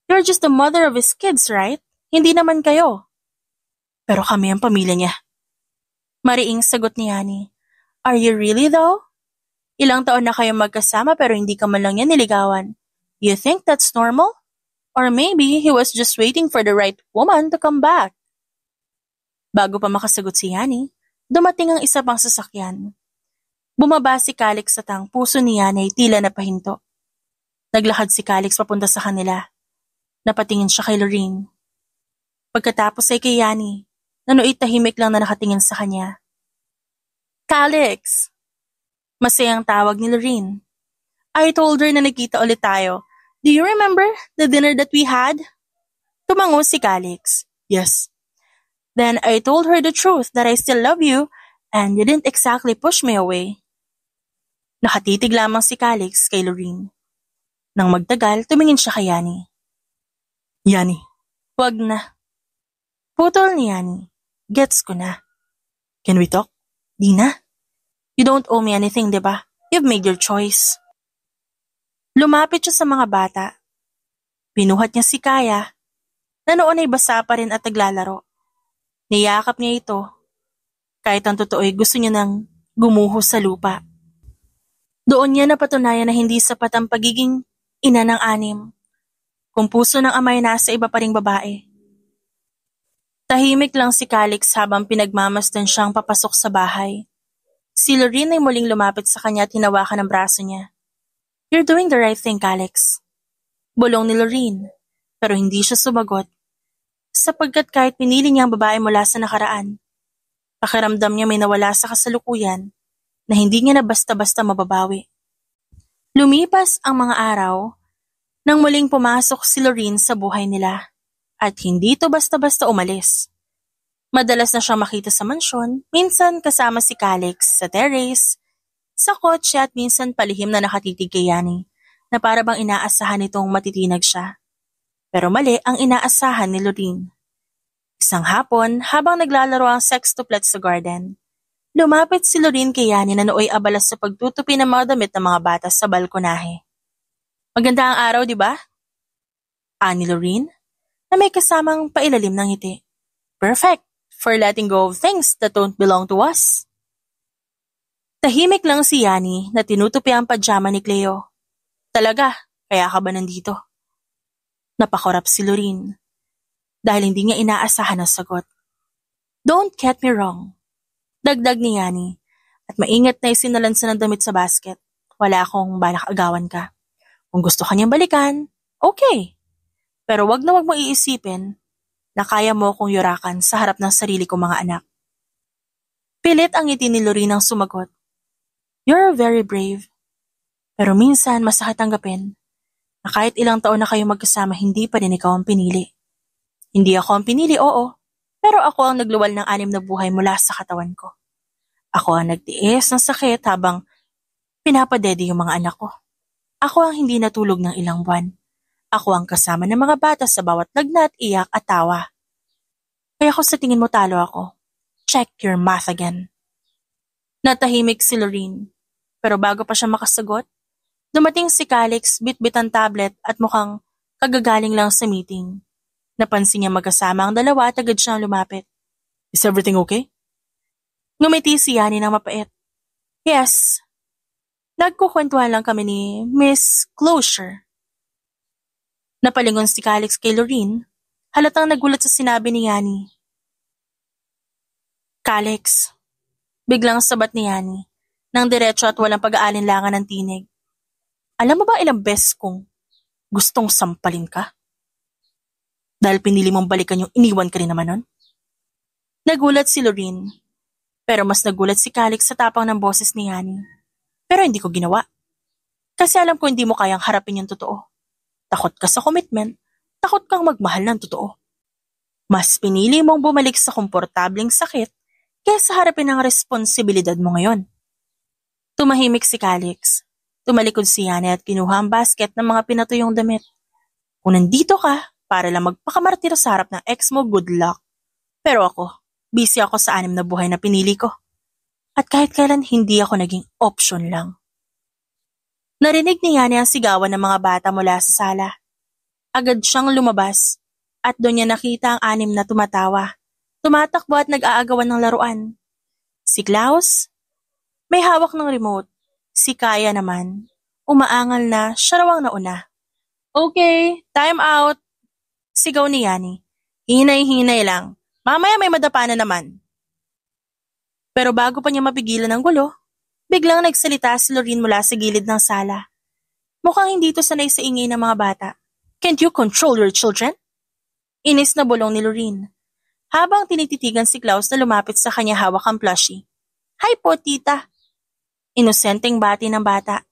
You're just the mother of his kids, right? Hindi naman kayo. Pero kami ang pamilya niya. Mariing sagot ni Yani. Are you really though? Ilang taon na kayong magkasama pero hindi ka man lang niya niligawan. You think that's normal? Or maybe he was just waiting for the right woman to come back. Bago pa makasagot si Yani, dumating ang isa pang sasakyan. Bumaba si Calix at ang puso ni Yani ay tila napahinto. Naglakad si Calix papunta sa kanila. Napatingin siya kay Lorene. Pagkatapos ay kay Yani, nanuoy tahimik lang na nakatingin sa kanya. Calix! Masayang tawag ni Lorene. I told her na nagkita ulit tayo. Do you remember the dinner that we had? Tumango si Calix. Yes. Then I told her the truth that I still love you and you didn't exactly push me away. Nakatitig lamang si Calix kay Lorene. Nang magtagal, tumingin siya kay Yani. Yani, Wag na. Putol ni Yani. Gets ko na. can we talk? Di na. You don't owe me anything, diba? You've made your choice. Lumapit siya sa mga bata. Pinuhat niya si Kaya, na noon ay basa pa rin at naglalaro. Niyakap niya ito. Kahit ang totoo ay gusto niya nang gumuho sa lupa. Doon niya napatunayan na hindi sapat ang pagiging ina ng 6. Kung puso ng ama ay nasa iba pa ring babae. Tahimik lang si Calix habang pinagmamasdan siyang papasok sa bahay. Si Lorene ay muling lumapit sa kanya at hinawakan ang braso niya. You're doing the right thing, Calix. Bulong ni Lorene, pero hindi siya sumagot. Sapagkat kahit pinili niya ang babae mula sa nakaraan, pakiramdam niya may nawala sa kasalukuyan na hindi niya na basta-basta mababawi. Lumipas ang mga araw nang muling pumasok si Lorene sa buhay nila at hindi ito basta-basta umalis. Madalas na siyang makita sa mansyon, minsan kasama si Calix sa terrace, sa kotse at minsan palihim na nakatitig kay Yani na para bang inaasahan nitong matitinag siya. Pero mali ang inaasahan ni Lorene. Isang hapon, habang naglalaro ang sextuplets sa garden, lumapit si Lorene kay Yani na nooy abala sa pagtutupi ng mga damit ng mga bata sa balkonahe. Maganda ang araw, di ba? Ani Lorene, na may kasamang pailalim ng ngiti. Perfect for letting go of things that don't belong to us. Tahimik lang si Yani na tinutupi ang pajama ni Cleo. Talaga, kaya ka ba nandito? Napakorap si Lorene dahil hindi niya inaasahan ang sagot. Don't get me wrong. Dagdag ni Yani at maingat na isinalansan ng damit sa basket. Wala akong balak agawan ka. Kung gusto kanyang balikan, okay. Pero wag na wag mo iisipin na kaya mo akong yurakan sa harap ng sarili kong mga anak. Pilit ang ngiti ni Lorene ang sumagot. You're very brave. Pero minsan masakit tanggapin na kahit ilang taon na kayo magkasama, hindi pa rin ikaw ang pinili. Hindi ako ang pinili, oo. Pero ako ang nagluwal ng 6 na buhay mula sa katawan ko. Ako ang nagtiis ng sakit habang pinapadede yung mga anak ko. Ako ang hindi natulog ng ilang buwan. Ako ang kasama ng mga bata sa bawat lagnat, iyak at tawa. Kaya kung sa tingin mo talo ako, check your math again. Natahimik si Lorene. Pero bago pa siya makasagot, dumating si Calix, bitbit ang tablet at mukhang kagagaling lang sa meeting. Napansin niya magkasama ang dalawa at agad siyang lumapit. Is everything okay? Ngumiti si Yani ng mapait. Yes. Nagkukwentuhan lang kami ni Miss Closure. Napalingon si Calix kay Lorene, halatang nagulat sa sinabi ni Yani. Calix, biglang sabat ni Yani, nang diretso at walang pag-aalinlangan ng tinig. Alam mo ba ilang beses kong gustong sampalin ka? Dahil pinili mong balikan yung iniwan ka rin naman nun? Nagulat si Lorene, pero mas nagulat si Calix sa tapang ng boses ni Yani. Pero hindi ko ginawa. Kasi alam ko hindi mo kayang harapin yung totoo. Takot ka sa commitment, takot kang magmahal ng totoo. Mas pinili mong bumalik sa komportableng sakit kaysa harapin ang responsibilidad mo ngayon. Tumahimik si Calix. Tumalikod si Yani at kinuha ang basket ng mga pinatuyong damit. Kung nandito ka, para lang magpakamartir sa harap ng ex mo, good luck. Pero ako, busy ako sa 6 na buhay na pinili ko. At kahit kailan hindi ako naging option lang. Narinig ni Yani ang sigawan ng mga bata mula sa sala. Agad siyang lumabas at doon niya nakita ang 6 na tumatawa. Tumatakbo at nag-aagawan ng laruan. Si Klaus, may hawak ng remote. Si Kaya naman, umaangal na siya raw ang nauna. Okay, time out. Sigaw ni Yani. Hinay-hinay lang. Mamaya may madapa na naman. Pero bago pa niya mapigilan ang gulo, biglang nagsalita si Lorene mula sa gilid ng sala. Mukhang hindi ito sanay sa ingay ng mga bata. Can't you control your children? Inis na bulong ni Lorene. Habang tinititigan si Klaus na lumapit sa kanya hawak ang plushie. Hi po, tita. Inosenteng bati ng bata.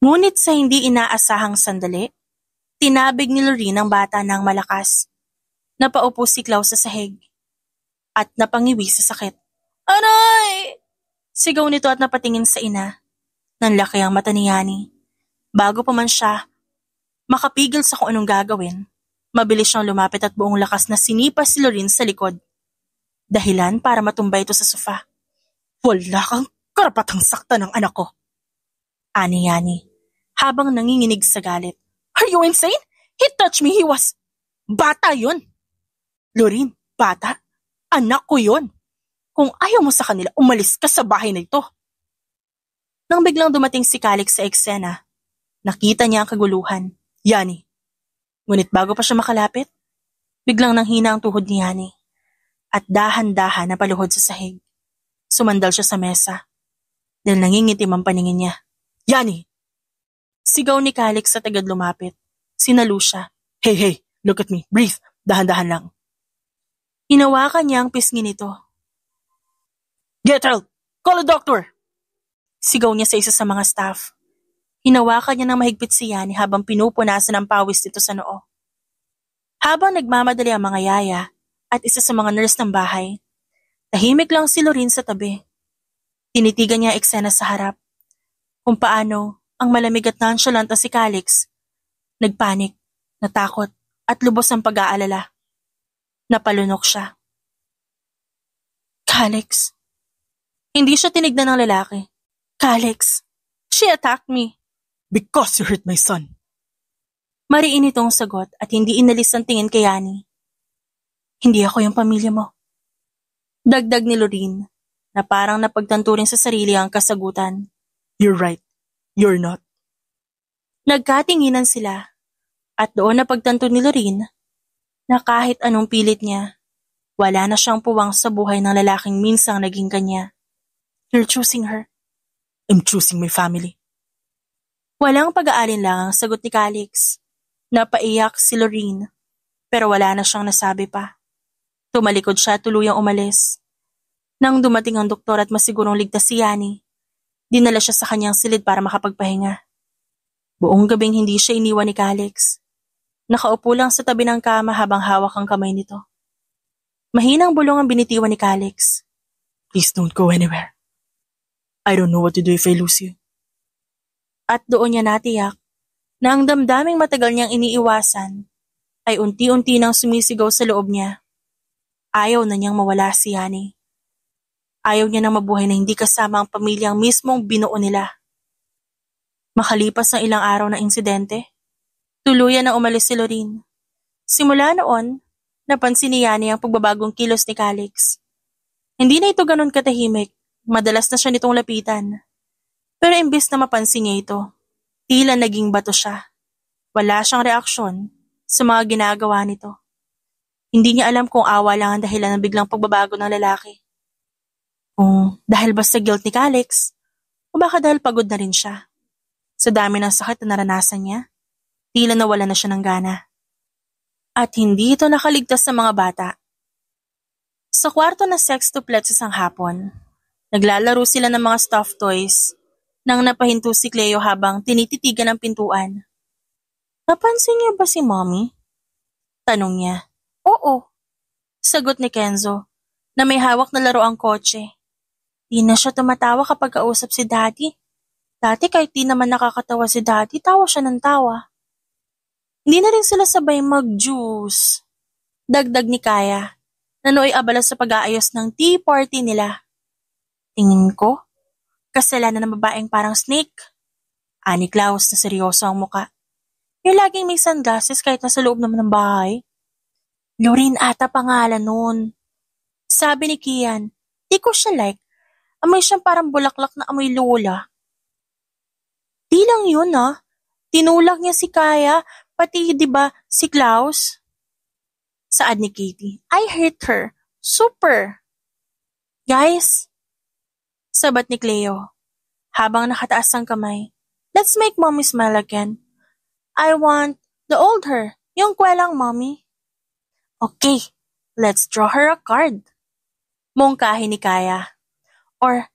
Ngunit sa hindi inaasahang sandali, tinabig ni Lorene ang bata ng malakas. Napaupo si Klaus sa sahig at napangiwi sa sakit. Aray! Sigaw nito at napatingin sa ina. Nanlaki ang mata ni Yani. Bago pa man siya makapigil sa kung anong gagawin, mabilis siyang lumapit at buong lakas na sinipa si Lorin sa likod. Dahilan para matumbay ito sa sofa. Wala kang karapatang saktan ng anak ko. Ani Yani, habang nanginginig sa galit. Are you insane? He touched me, he was... Bata yun. Lorin, bata? Anak ko yun. Kung ayaw mo sa kanila, umalis ka sa bahay na ito. Nang biglang dumating si Calix sa eksena, nakita niya ang kaguluhan. Yani. Ngunit bago pa siya makalapit, biglang nanghina ang tuhod ni Yani at dahan-dahan na paluhod sa sahig. Sumandal siya sa mesa dahil nangingitim ang paningin niya. Yani! Sigaw ni Calix sa tagad lumapit. Sinalo siya. Hey, look at me. Breathe. Dahan-dahan lang. Hinawakan niya ang pisngi nito. Get help! Call a doctor! Sigaw niya sa isa sa mga staff. Hinawakan niya ng mahigpit si Yani habang pinupunasan ang pawis nito sa noo. Habang nagmamadali ang mga yaya at isa sa mga nurse ng bahay, tahimik lang si Lorin sa tabi. Tinitigan niya ang eksena sa harap. Kung paano ang malamig at nonchalant na si Calix, nagpanik, natakot at lubos ang pag-aalala. Napalunok siya. Calix. Hindi siya tinignan ng lalaki. Calix, she attacked me. Because you hurt my son. Mariin itong sagot at hindi inalis ang tingin kay Yani. Hindi ako yung pamilya mo. Dagdag ni Lorin na parang napagtanturin sa sarili ang kasagutan. You're right. You're not. Nagkatinginan sila at doon napagtanto ni Lorin na kahit anong pilit niya, wala na siyang puwang sa buhay ng lalaking minsang naging kanya. You're choosing her. I'm choosing my family. Walang pag-aalinlang ang sagot ni Calix. Napaiyak si Lorin, pero wala na siyang nasabi pa. Tumalikod siya at tuluyang umalis. Nang dumating ang doktor at masigurong ligtas si Yani, dinala siya sa kanyang silid para makapagpahinga. Buong gabing hindi siya iniwan ni Calix. Nakaupo lang sa tabi ng kama habang hawak ang kamay nito. Mahinang bulong ang binitiwan ni Calix. Please don't go anywhere. I don't know what to do if I lose you. At doon niya natiyak na ang damdaming matagal niyang iniiwasan ay unti-unti nang sumisigaw sa loob niya. Ayaw na niyang mawala si Yani. Ayaw niya nang mabuhay na hindi kasama ang pamilyang mismong binuo nila. Makalipas ng ilang araw na insidente, tuluyan na umalis si Lorin. Simula noon, napansin ni Yani ang pagbabagong kilos ni Calix. Hindi na ito ganun katahimik, madalas na siya nitong lapitan. Pero imbis na mapansin niya ito, tila naging bato siya. Wala siyang reaksyon sa mga ginagawa nito. Hindi niya alam kung awa lang ang dahilan ng biglang pagbabago ng lalaki. Kung dahil ba sa guilt ni Calix, o baka dahil pagod na rin siya. Sa dami ng sakit na naranasan niya, tila nawala na siya ng gana. At hindi ito nakaligtas sa mga bata. Sa kwarto na sextuplet isang hapon, naglalaro sila ng mga stuffed toys nang napahinto si Cleo habang tinititigan ang pintuan. Napansin niyo ba si Mommy? Tanong niya. Oo. Sagot ni Kenzo na may hawak na laro ang kotse. Di na siya tumatawa kapag kausap si Daddy. Dati kahit di naman nakakatawa si Daddy, tawa siya ng tawa. Hindi na rin sila sabay mag-juice. Dagdag ni Kaya na nooy abala sa pag-aayos ng tea party nila. Tingin ko, kasalanan ng babaeng parang snake. Ani Klaus na seryoso ang muka. Yung laging may sunglasses kahit nasa loob naman ng bahay. Lorin ata pangalan nun. Sabi ni Kian, di ko siya like. Amoy siyang parang bulaklak na amoy lola. Di lang yun Tinulak niya si Kaya, pati di ba si Klaus? Saad ni Katie, I hurt her. Super. Guys, sabat ni Cleo, habang nakataas ang kamay. Let's make Mommy smile again. I want the old her, yung kwelang Mommy. Okay, let's draw her a card. Mungkahi ni Kaya. Or,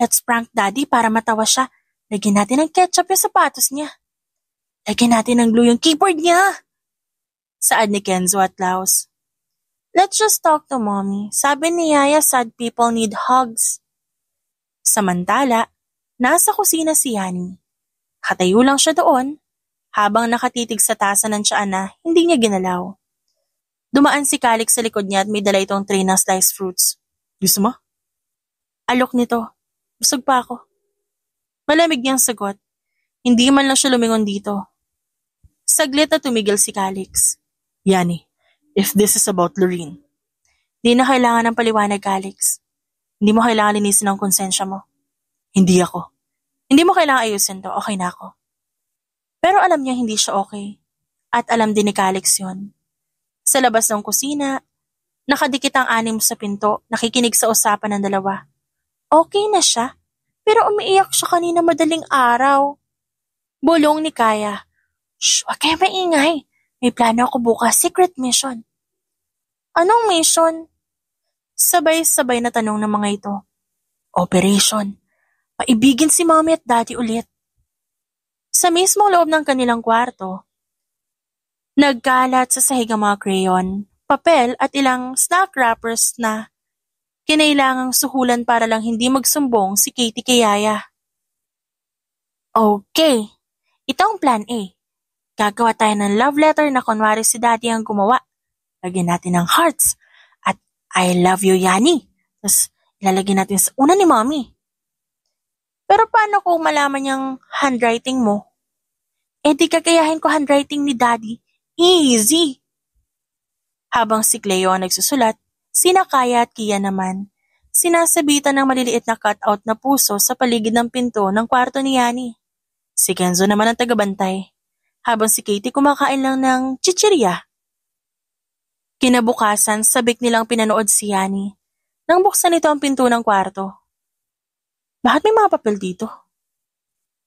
let's prank Daddy para matawa siya. Lagyan natin ng ketchup yung sapatos niya. Lagyan natin ng glue yung keyboard niya. Saad ni Kenzo at Laos. Let's just talk to Mommy. Sabi ni Yaya, sad people need hugs. Samantala, Nasa kusina si Yani. Nakatayo lang siya doon habang nakatitig sa tasa ng tiyaan na hindi niya ginalaw. Dumaan si Calix sa likod niya at may dala itong tray ng sliced fruits. Gusto mo? Alok nito. Busog pa ako. Malamig niyang sagot. Hindi man lang siya lumingon dito. Saglit na tumigil si Calix. Yani, if this is about Lorene. Di na kailangan ng paliwanag, Calix. Hindi mo kailangan linisin ang konsensya mo. Hindi ako. Hindi mo kailangan ayusin to, okay na ako. Pero alam niya hindi siya okay. At alam din ni Calix yun. Sa labas ng kusina, nakadikit ang anim sa pinto, nakikinig sa usapan ng dalawa. Okay na siya, pero umiiyak siya kanina madaling araw. Bulong ni Kaya. Shh, wag kayo maingay. May plano ako bukas, secret mission. Anong mission? Sabay-sabay na tanong ng mga ito. Operation. Paibigin si mommy at daddy ulit. Sa mismong loob ng kanilang kwarto, nagkalat sa sahig ang mga crayon, papel at ilang snack wrappers na kinailangang suhulan para lang hindi magsumbong si Katie kay Yaya. Okay, ito ang plan A. Gagawa tayo ng love letter na kunwari si daddy ang gumawa. Lagyan natin ng hearts at I love you, Yani. Tapos ilalagyan natin sa una ni mommy. Pero paano kung malaman niyang handwriting mo? Di kakayahin ko handwriting ni daddy. Easy! Habang si Cleo nagsusulat, sina Kaya at Kia naman, sinasabitan ng maliliit na cutout na puso sa paligid ng pinto ng kwarto ni Yani. Si Kenzo naman ang tagabantay, habang si Katie kumakain lang ng chichirya. Kinabukasan, sabik nilang pinanood si Yani nang buksan nito ang pinto ng kwarto. Bakit may mga papel dito?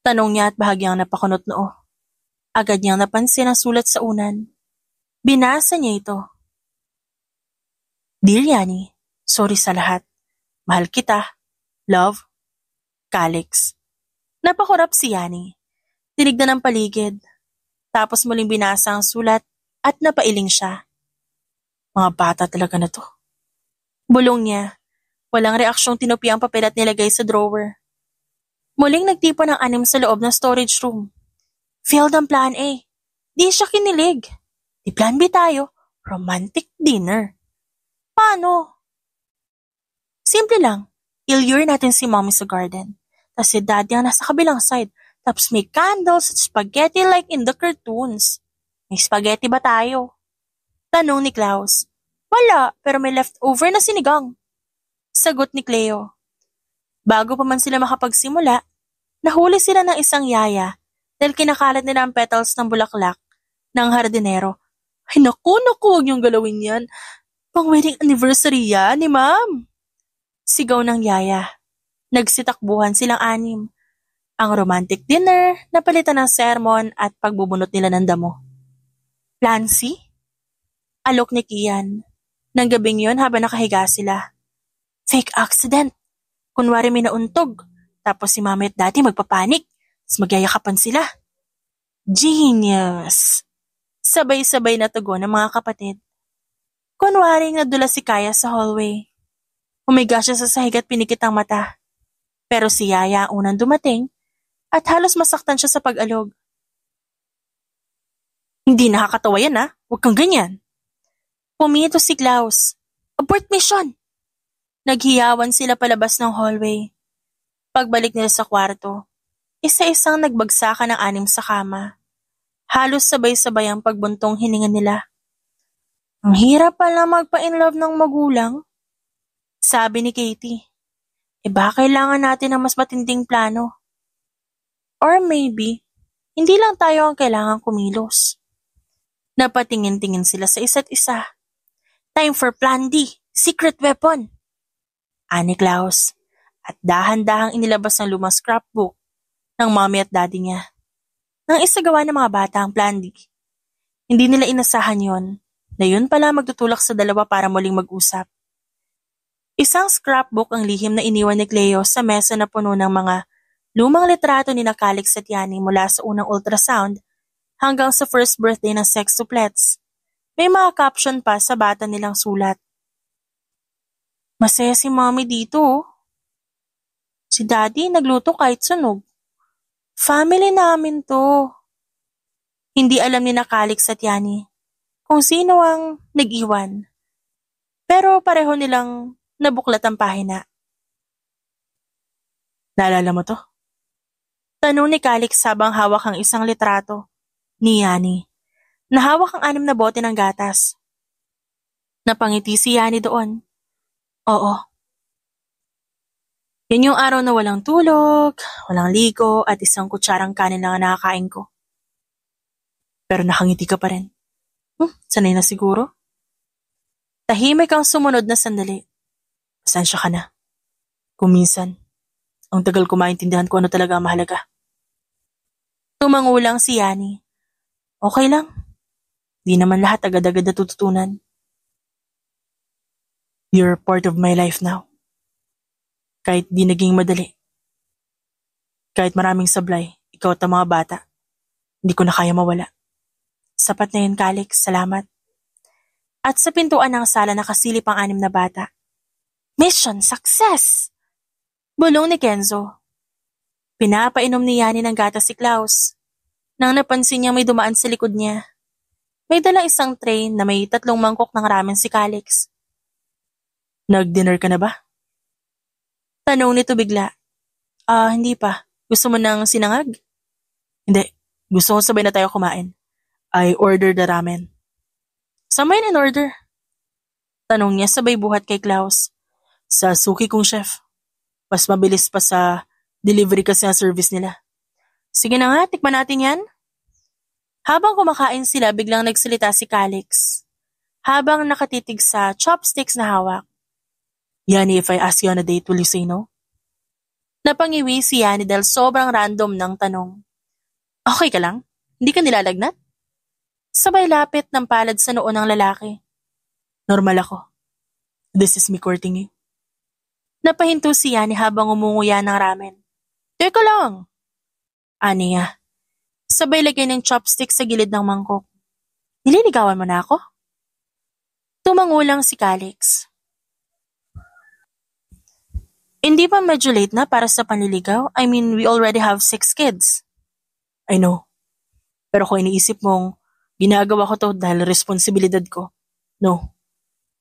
Tanong niya at bahagyang napakunot noo. Agad niyang napansin ang sulat sa unan. Binasa niya ito. Dear Yani, sorry sa lahat. Mahal kita. Love, Calix. Napakurap si Yani. Tinignan ang paligid. Tapos muling binasa ang sulat at napailing siya. Mga bata talaga na to. Bulong niya. Walang reaksyong tinupi ang papel at nilagay sa drawer. Muling nagtipon ng 6 sa loob ng storage room. Failed ang plan A. Di siya kinilig. Di plan B tayo. Romantic dinner. Paano? Simple lang. Il-lure natin si mommy sa garden. Tapos si daddy ang nasa kabilang side. Tapos may candles at spaghetti like in the cartoons. May spaghetti ba tayo? Tanong ni Klaus. Wala, pero may leftover na sinigang. Sagot ni Cleo. Bago pa man sila makapagsimula, nahuli sila ng isang yaya dahil kinakalat nila ang petals ng bulaklak ng hardinero. Ay naku, huwag niyong galawin yan. Pang-wedding anniversary yan ni ma'am. Sigaw ng yaya. Nagsitakbuhan silang 6. Ang romantic dinner, napalitan ng sermon at pagbubunot nila ng damo. Plan C? Alok ni Kian. Nang gabing yun habang nakahiga sila. Fake accident. Kunwari may nauntog. Tapos si mama at daddy magpapanik. Tapos magyayakapan sila. Genius! Sabay-sabay na tugon ng mga kapatid. Kunwaring nadula si Kaya sa hallway. Humiga siya sa sahig at pinikit ang mata. Pero si Yaya unang dumating at halos masaktan siya sa pag-alog. Hindi nakakatawa yan ha. Huwag kang ganyan. Pumito si Klaus. Abort mission! Naghiyawan sila palabas ng hallway. Pagbalik nila sa kwarto, isa-isang nagbagsakan ng 6 sa kama. Halos sabay-sabay ang pagbuntong hininga nila. Ang hirap pala magpa-inlove ng magulang, sabi ni Katie. Baka kailangan natin ng mas matinding plano. Or maybe, hindi lang tayo ang kailangang kumilos. Napatingin-tingin sila sa isa't isa. Time for plan D, secret weapon. Ani Klaus, at dahan-dahang inilabas ng lumang scrapbook ng mommy at daddy niya. Nang isagawa ng mga bata ang plan D. Hindi nila inasahan yon, na yun pala magtutulak sa dalawa para muling mag-usap. Isang scrapbook ang lihim na iniwan ni Cleo sa mesa na puno ng mga lumang litrato ni Calix at Yani mula sa unang ultrasound hanggang sa first birthday ng sextuplets. May mga caption pa sa bata nilang sulat. Masaya si mommy dito. Si Daddy nagluto kahit sunog. Family namin to. Hindi alam ni Calix at Yani kung sino ang nag-iwan. Pero pareho nilang nabuklat ang pahina. Naalala mo to? Tanong ni Calix habang hawak ang isang litrato ni Yani. Nahawak ang 6 na bote ng gatas. Napangiti si Yani doon. Oo. Yan yung araw na walang tulog, walang ligo at isang kutsarang kanin lang ang nakakain ko. Pero nakangiti ka pa rin. Sanay na siguro. Tahimik ang sumunod na sandali. Pasensya ka na. Kung minsan, ang tagal ko maintindihan ko ano talaga ang mahalaga. Tumangulang si Yani. Okay lang. Di naman lahat agad-agad natututunan. You're part of my life now. Kahit di naging madali. Kahit maraming sablay, ikaw at ang mga bata, hindi ko na kaya mawala. Sapat na yun, Calix. Salamat. At sa pintuan ng sala nakasilip ang 6 na bata. Mission success! Bulong ni Kenzo. Pinapainom ni Yani ng gatas si Klaus. Nang napansin niya may dumaan sa likod niya. May dalang isang tray na may 3 mangkok ng ramen si Calix. Nag-dinner ka na ba? Tanong nito bigla. Hindi pa. Gusto mo ng sinangag? Hindi. Gusto ko sabay na tayo kumain. I ordered the ramen. Saan mo in order? Tanong niya sabay buhat kay Klaus. Sa suki kong chef. Mas mabilis pa sa delivery kasi ang service nila. Sige na nga, tikman natin yan. Habang kumakain sila, biglang nagsalita si Calix. Habang nakatitig sa chopsticks na hawak. Yani, if I ask you on a date, will you say no? Napangiwi si Yani dahil sobrang random ng tanong. Okay ka lang? Hindi ka nilalagnat? Sabay lapit ng palad sa noo ng lalaki. Normal ako. This is me courting you. Napahinto si Yani habang umunguya ng ramen. Teka lang! Aniya. Sabay lagay ng chopstick sa gilid ng mangkok. Nililigawan mo na ako? Tumangulang si Calix. Hindi ba medyo late na para sa panliligaw? I mean, we already have 6 kids. I know. Pero kung iniisip mong ginagawa ko to dahil responsibilidad ko, no.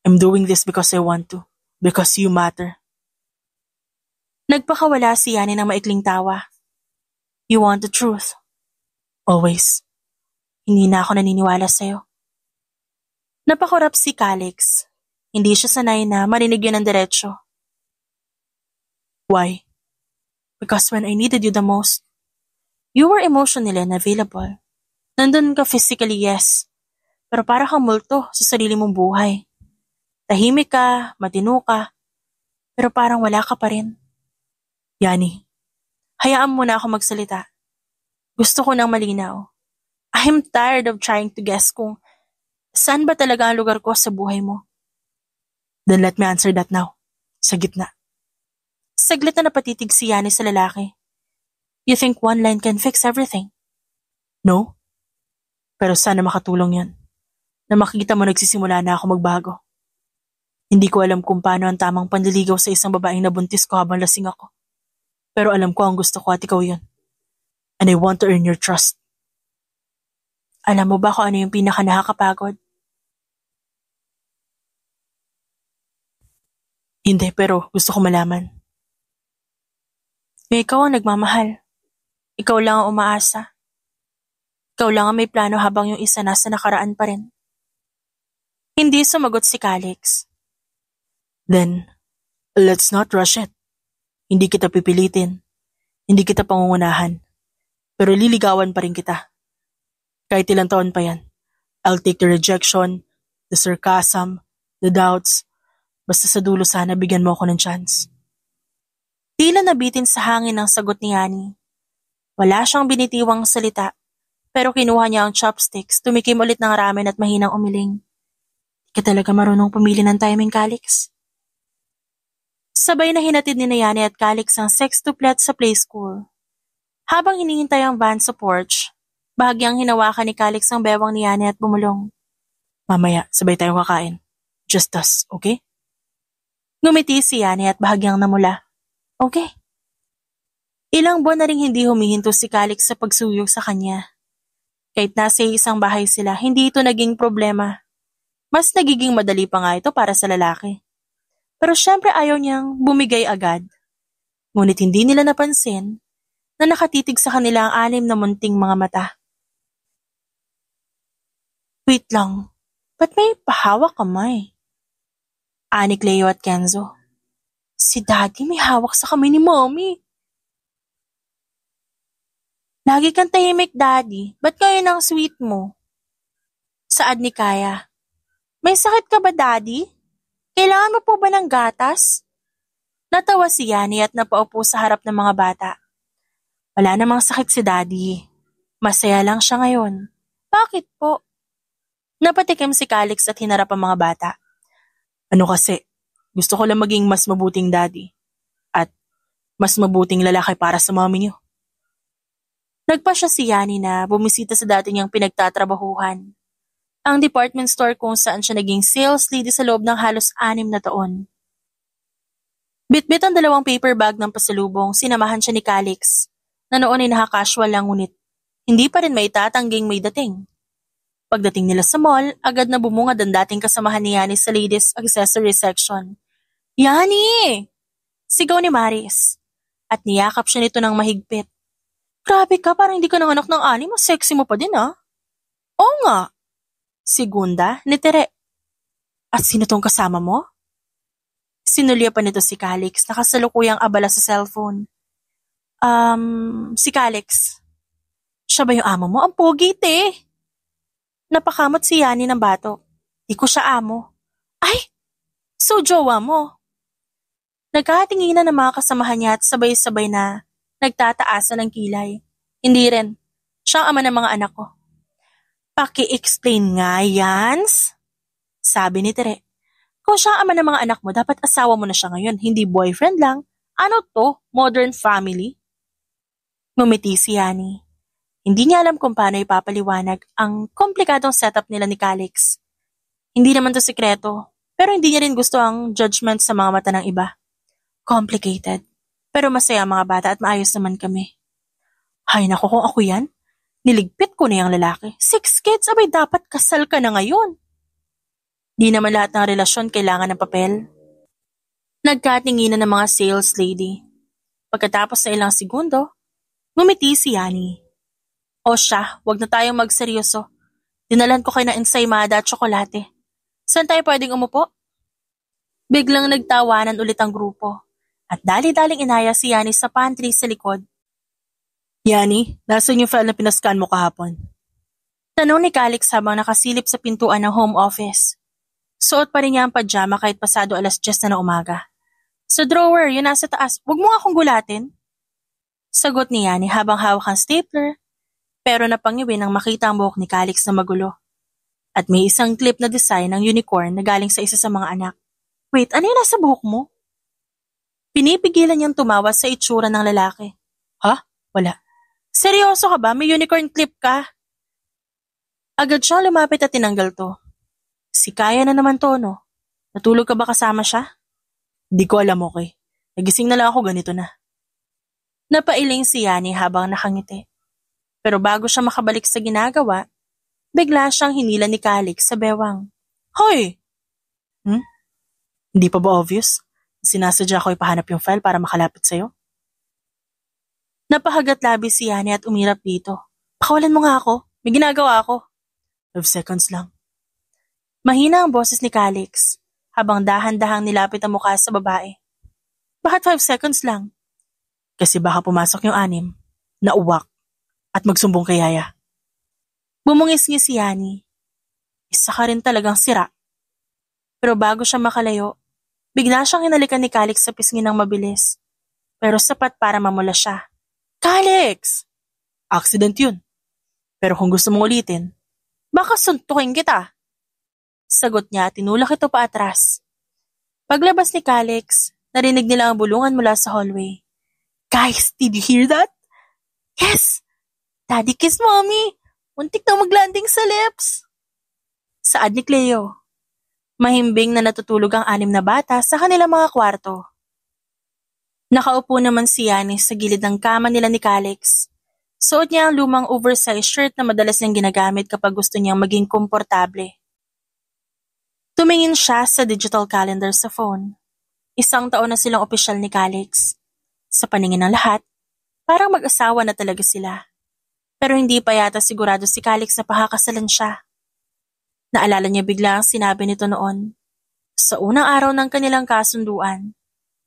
I'm doing this because I want to. Because you matter. Nagpakawala si Yani ng maikling tawa. You want the truth? Always. Hindi na ako naniniwala sa'yo. Napakurap si Calix. Hindi siya sanay na marinig yun ng diretsyo. Why? Because when I needed you the most, you were emotionally unavailable. Nandun ka physically, yes. Pero para kang multo sa sarili mong buhay. Tahimik ka, matino ka, pero parang wala ka pa rin. Yani, hayaan mo na ako magsalita. Gusto ko ng malinaw. I'm tired of trying to guess kung saan ba talaga ang lugar ko sa buhay mo. Then let me answer that now. Sa gitna. Saglit na napatitig si Yani sa lalaki. You think one line can fix everything? No? Pero sana makatulong yan. Na makikita mo nagsisimula na ako magbago. Hindi ko alam kung paano ang tamang panliligaw sa isang babaeng nabuntis ko habang lasing ako. Pero alam ko ang gusto ko at ikaw yun. And I want to earn your trust. Alam mo ba kung ano yung pinaka nakakapagod? Hindi, pero gusto ko malaman. Ikaw ang nagmamahal. Ikaw lang ang umaasa. Ikaw lang ang may plano habang yung isa nasa nakaraan pa rin. Hindi sumagot si Calix. Then, let's not rush it. Hindi kita pipilitin. Hindi kita pangungunahan. Pero liligawan pa rin kita. Kahit ilang taon pa yan. I'll take the rejection, the sarcasm, the doubts. Basta sa dulo sana bigyan mo ako ng chance. Tila nabitin sa hangin ang sagot ni Yani. Wala siyang binitiwang salita, pero kinuha niya ang chopsticks, tumikim ulit ng ramen at mahinang umiling. Di ka talaga marunong pumili ng timing, Calix. Sabay na hinatid ni Yani at Calix ang sextuplet sa play school. Habang hinihintay ang van sa porch, bahagyang hinawakan ni Calix ang bewang ni Yani at bumulong. Mamaya, sabay tayong kakain. Just us, okay? Ngumiti si Yani at bahagyang namula. Okay. Ilang buwan na ring hindi humihinto si Calix sa pagsuyok sa kanya. Kahit nasa isang bahay sila, hindi ito naging problema. Mas nagiging madali pa nga ito para sa lalaki. Pero syempre ayaw niyang bumigay agad. Ngunit hindi nila napansin na nakatitig sa kanila ang 6 na munting mga mata. Wait lang, ba't may pahawak kamay? Anik Leo at Kenzo. Si Daddy may hawak sa kamay ni Mommy. Lagi kang tahimik, Daddy. Ba't kayo ng sweet mo? Saad ni Kaya. May sakit ka ba, Daddy? Kailangan mo po ba ng gatas? Natawa si Yani at napaupo sa harap ng mga bata. Wala namang sakit si Daddy. Masaya lang siya ngayon. Bakit po? Napatikim si Calix at hinarap ang mga bata. Ano kasi, gusto ko lang maging mas mabuting daddy. At mas mabuting lalaki para sa mommy niyo. Nagpa siya si Yani na bumisita sa dati niyang pinagtatrabahuhan. Ang department store kung saan siya naging sales lady sa loob ng halos 6 na taon. Bitbit ang 2 paper bag ng pasalubong, sinamahan siya ni Calix, na noon ay naka-casual lang ngunit hindi pa rin may tatangging may dating. Pagdating nila sa mall, agad na bumungad ang dating kasamahan ni Yani sa ladies accessory section. Yani! Sigaw ni Maris. At niyakap siya nito ng mahigpit. Grabe ka, parang hindi ka nanganak ng 6, mas sexy mo pa din ah. Oo nga. Segunda ni Tere. At sino tong kasama mo? Sinulya pa nito si Calix, nakasalukuyang abala sa cellphone. Si Calix. Siya ba yung amo mo? Ang pogi, te. Napakamot si Yani ng bato. Di ko siya amo. Ay! So jowa mo. Nagkatinginan ng mga kasamahan niya at sabay-sabay na nagtataasan ng kilay. Hindi rin. Siya ang ama ng mga anak ko. Paki-explain nga, Yans. Sabi ni Tere. Kung siya ang ama ng mga anak mo, dapat asawa mo na siya ngayon, hindi boyfriend lang. Ano to? Modern family? Ngumiti si Yani. Hindi niya alam kung paano ipapaliwanag ang komplikadong setup nila ni Calix. Hindi naman to sikreto, pero hindi niya rin gusto ang judgment sa mga mata ng iba. Complicated. Pero masaya ang mga bata at maayos naman kami. Hay nako, kung ako yan, niligpit ko na yung lalaki. 6 kids, abay dapat kasal ka na ngayon. Di naman lahat ng relasyon kailangan ng papel. Nagkatinginan ng mga sales lady. Pagkatapos na ilang segundo, ngumiti si Yani. O siya, wag na tayong magseryoso. Dinalan ko kayo na ensaymada at tsokolate. Saan tayo pwedeng umupo? Biglang nagtawanan ulit ang grupo. At dali-daling inaya si Yani sa pantry sa likod. Yani, nasan yung file na pinascan mo kahapon? Tanong ni Calix habang nakasilip sa pintuan ng home office. Suot pa rin niya ang pajama kahit pasado 10:00 na ng umaga. Sa drawer, yun nasa taas. Huwag mo nga akong gulatin. Sagot ni Yani habang hawak ang stapler, pero napangiwi nang makita ang buhok ni Calix na magulo. At may isang clip na design ng unicorn na galing sa isa sa mga anak. Wait, ano yung nasa buhok mo? Pinipigilan niyang tumawa sa itsura ng lalaki. Ha? Wala. Seryoso ka ba? May unicorn clip ka? Agad siyang lumapit at tinanggal to. Si Kaya na naman to, no? Natulog ka ba kasama siya? Di ko alam, okay. Nagising na lang ako, ganito na. Napailing si Yani habang nakangiti. Pero bago siya makabalik sa ginagawa, bigla siyang hinila ni Calix sa bewang. Hoy! Hindi pa ba obvious? Sinasadya ko ipahanap yung file para makalapit sa'yo? Napahagat labi si Yani at umirap dito. Pakawalan mo nga ako. May ginagawa ako. 5 seconds lang. Mahina ang boses ni Calix habang dahan-dahang nilapit ang mukha sa babae. Bakit 5 seconds lang? Kasi baka pumasok yung 6, nauwak, at magsumbong kay Yaya. Bumungis-ngis si Yani. Isa ka rin talagang sira. Pero bago siya makalayo, bigla siyang hinalikan ni Calix sa pisngi ng mabilis. Pero sapat para mamula siya. Calix! Accident yun. Pero kung gusto mong ulitin, baka suntukin kita. Sagot niya at tinulak ito pa atras. Paglabas ni Calix, narinig nila ang bulungan mula sa hallway. Guys, did you hear that? Yes! Daddy kiss mommy! Muntik na maglanding sa lips! Saad ni Cleo. Mahimbing na natutulog ang 6 na bata sa kanilang mga kwarto. Nakaupo naman si Yani sa gilid ng kama nila ni Calix. Suot niya ang lumang oversized shirt na madalas niyang ginagamit kapag gusto niyang maging komportable. Tumingin siya sa digital calendar sa phone. 1 taon na silang opisyal ni Calix. Sa paningin ng lahat, parang mag-asawa na talaga sila. Pero hindi pa yata sigurado si Calix na pakakasalan siya. Naalala niya bigla ang sinabi nito noon. Sa unang araw ng kanilang kasunduan,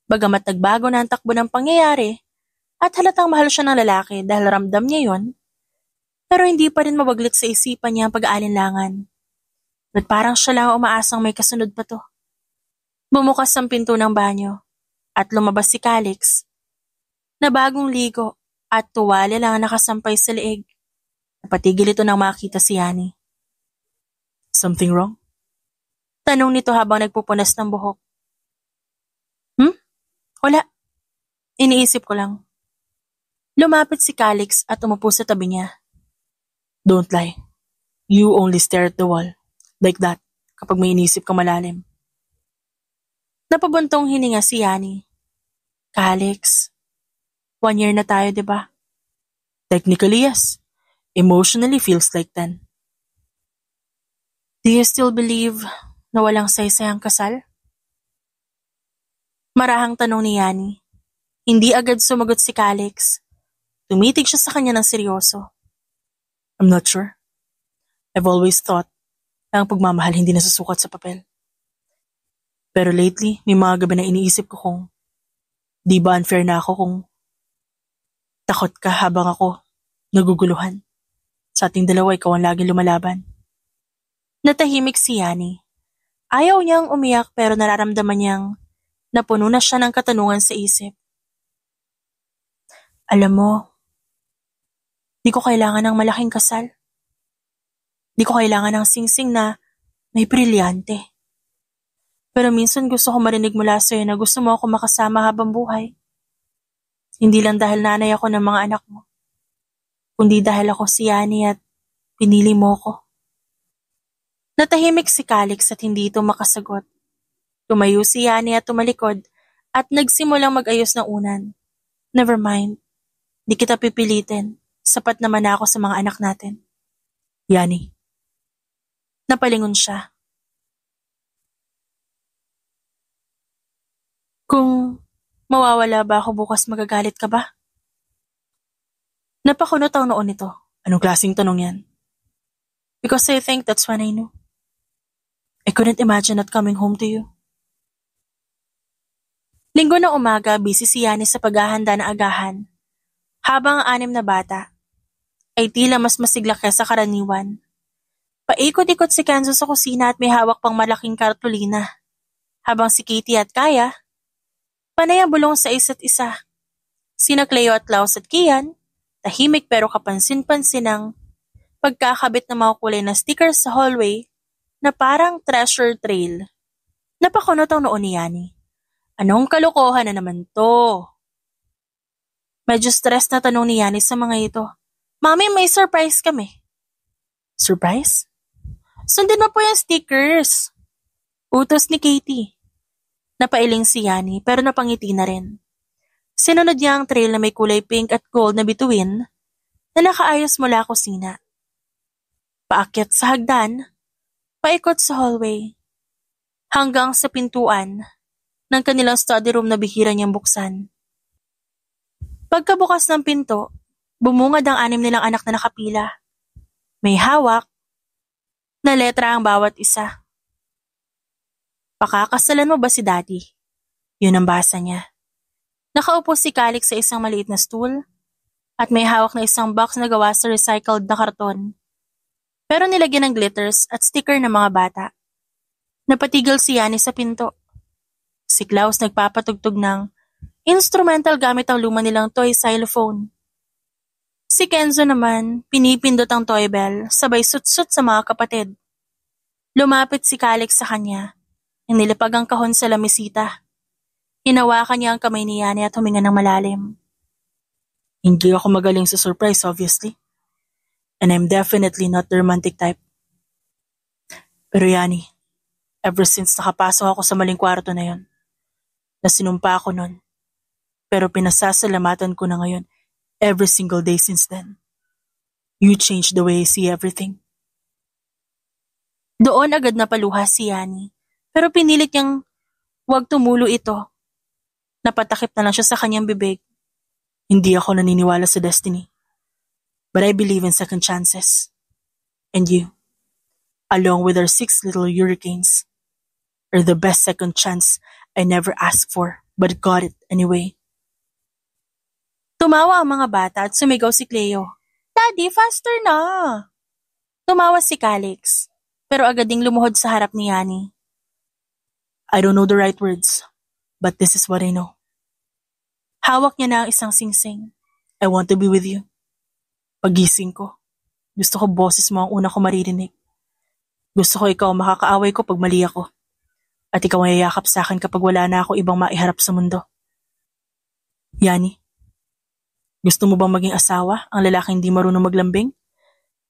bagamat nagbago na ang takbo ng pangyayari, at halatang mahal siya ng lalaki dahil ramdam niya yon, pero hindi pa rin mabaglit sa isipan niya ang pag-aalinlangan. At parang siya lang umaasang may kasunod pa to. Bumukas ang pinto ng banyo at lumabas si Calix na bagong ligo at tuwalya lang ang nakasampay sa leeg. Napatigil ito nang makita si Yani. Something wrong? Tanong nito habang nagpupunas ng buhok. Wala. Iniisip ko lang. Lumapit si Calix at umupo sa tabi niya. Don't lie. You only stare at the wall. Like that, kapag may inisip ka malalim. Napabuntong hininga si Yani. Calix, 1 year na tayo, diba? Technically, yes. Emotionally feels like 10. Do you still believe na walang saysay ang kasal? Marahang tanong ni Yani. Hindi agad sumagot si Calix. Tumitig siya sa kanya ng seryoso. I'm not sure. I've always thought na ang pagmamahal hindi nasusukat sa papel. Pero lately, may mga gabi na iniisip ko kung di ba unfair na ako kung takot ka habang ako naguguluhan. Sa ating dalawa, ikaw ang laging lumalaban. Natahimik si Yani. Ayaw niyang umiyak pero nararamdaman niyang napuno na siya ng katanungan sa isip. Alam mo, di ko kailangan ng malaking kasal. Di ko kailangan ng singsing na may brilyante. Pero minsan gusto ko marinig mula sa'yo na gusto mo ako makasama habang buhay. Hindi lang dahil nanay ako ng mga anak mo, kundi dahil ako si Yani at pinili mo ko. Natahimik si Calix at hindi ito makasagot. Tumayo si Yani at tumalikod at nagsimulang mag-ayos ng unan. Never mind, di kita pipilitin. Sapat naman ako sa mga anak natin. Yani. Napalingon siya. Kung mawawala ba ako bukas, magagalit ka ba? Napakunot ang noon nito. Anong klaseng tanong yan? Because I think that's when I knew. I couldn't imagine not coming home to you. Linggo ng umaga, busy si Yani sa paghahanda ng agahan. Habang ang 6 na bata ay tila mas masigla kaysa karaniwan. Paikot-ikot si Kenzo sa kusina at may hawak pang malaking kartulina. Habang si Katie at Kaya, panay ang bulong sa isa't isa. Sina Cleo at Laos at Kian, tahimik pero kapansin-pansin ang pagkakabit ng mga kulay na stickers sa hallway na parang treasure trail. Napakunot ang noon ni Yani. Anong kalokohan na naman to? Medyo stress na tanong ni Yani sa mga ito. Mami, may surprise kami. Surprise? Sundin mo po yung stickers. Utos ni Katie. Napailing si Yani pero napangiti na rin. Sinunod niya ang trail na may kulay pink at gold na bituin na nakaayos mula kusina. Paakyat sa hagdan, paikot sa hallway, hanggang sa pintuan ng kanilang study room na bihira niyang buksan. Pagkabukas ng pinto, bumungad ang 6 nilang anak na nakapila. May hawak na letra ang bawat isa. Pakakasalan mo ba si Daddy? Yun ang basa niya. Nakaupo si Calix sa isang maliit na stool at may hawak na isang box na gawa sa recycled na karton. Pero nilagyan ng glitters at sticker ng mga bata. Napatigil si Yani sa pinto. Si Klaus nagpapatugtog ng instrumental gamit ang luma nilang toy xylophone. Si Kenzo naman, pinipindot ang toy bell, sabay sut-sut sa mga kapatid. Lumapit si Calix sa kanya, inilipag ang kahon sa lamisita. Hinawakan niya ang kamay ni Yani at huminga ng malalim. Hindi ako magaling sa surprise, obviously. And I'm definitely not the romantic type. Pero Yani, ever since nakapasok ako sa maling kwarto na yon, na sinumpa ako nun, Pero pinasasalamatan ko na ngayon every single day since then. You changed the way I see everything. Doon agad napaluha si Yani, pero pinilit niyang huwag tumulo ito. Napatakip na lang siya sa kanyang bibig. Hindi ako naniniwala sa destiny. But I believe in second chances. And you, along with our 6 little hurricanes, are the best second chance I never asked for, but got it anyway. Tumawa ang mga bata at sumigaw si Cleo. Daddy, faster na! Tumawa si Calix, pero agad ding lumuhod sa harap ni Yani. I don't know the right words, but this is what I know. Hawak niya na ang isang singsing. I want to be with you. Pagising ko, gusto ko boses mo ang una ko maririnig. Gusto ko ikaw makakaaway ko pag mali ako. At ikaw ang yayakap sa akin kapag wala na ako ibang maiharap sa mundo. Yani, gusto mo bang maging asawa ang lalaking hindi marunong maglambing?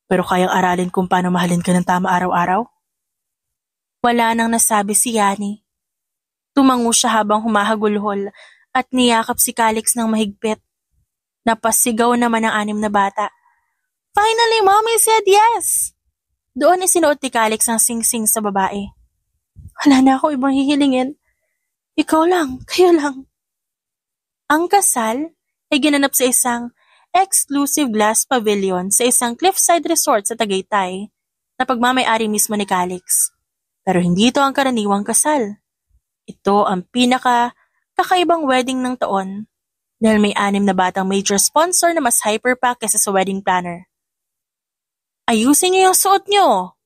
Pero kayang aralin kung paano mahalin ka ng tama araw-araw? Wala nang nasabi si Yani. Tumango siya habang humahagulhol at niyakap si Calix ng mahigpit. Napasigaw naman ang 6 na bata. Finally, Mommy said yes! Doon isinuot ni Calix ang singsing sa babae. Wala na ako ibang hihilingin. Ikaw lang, kayo lang. Ang kasal ay ginanap sa isang exclusive glass pavilion sa isang cliffside resort sa Tagaytay na pagmamay-ari mismo ni Calix. Pero hindi ito ang karaniwang kasal. Ito ang kakaibang wedding ng taon dahil may 6 na batang major sponsor na mas hyper-pack kaysa sa wedding planner. Ayusin niyo yung suot niyo!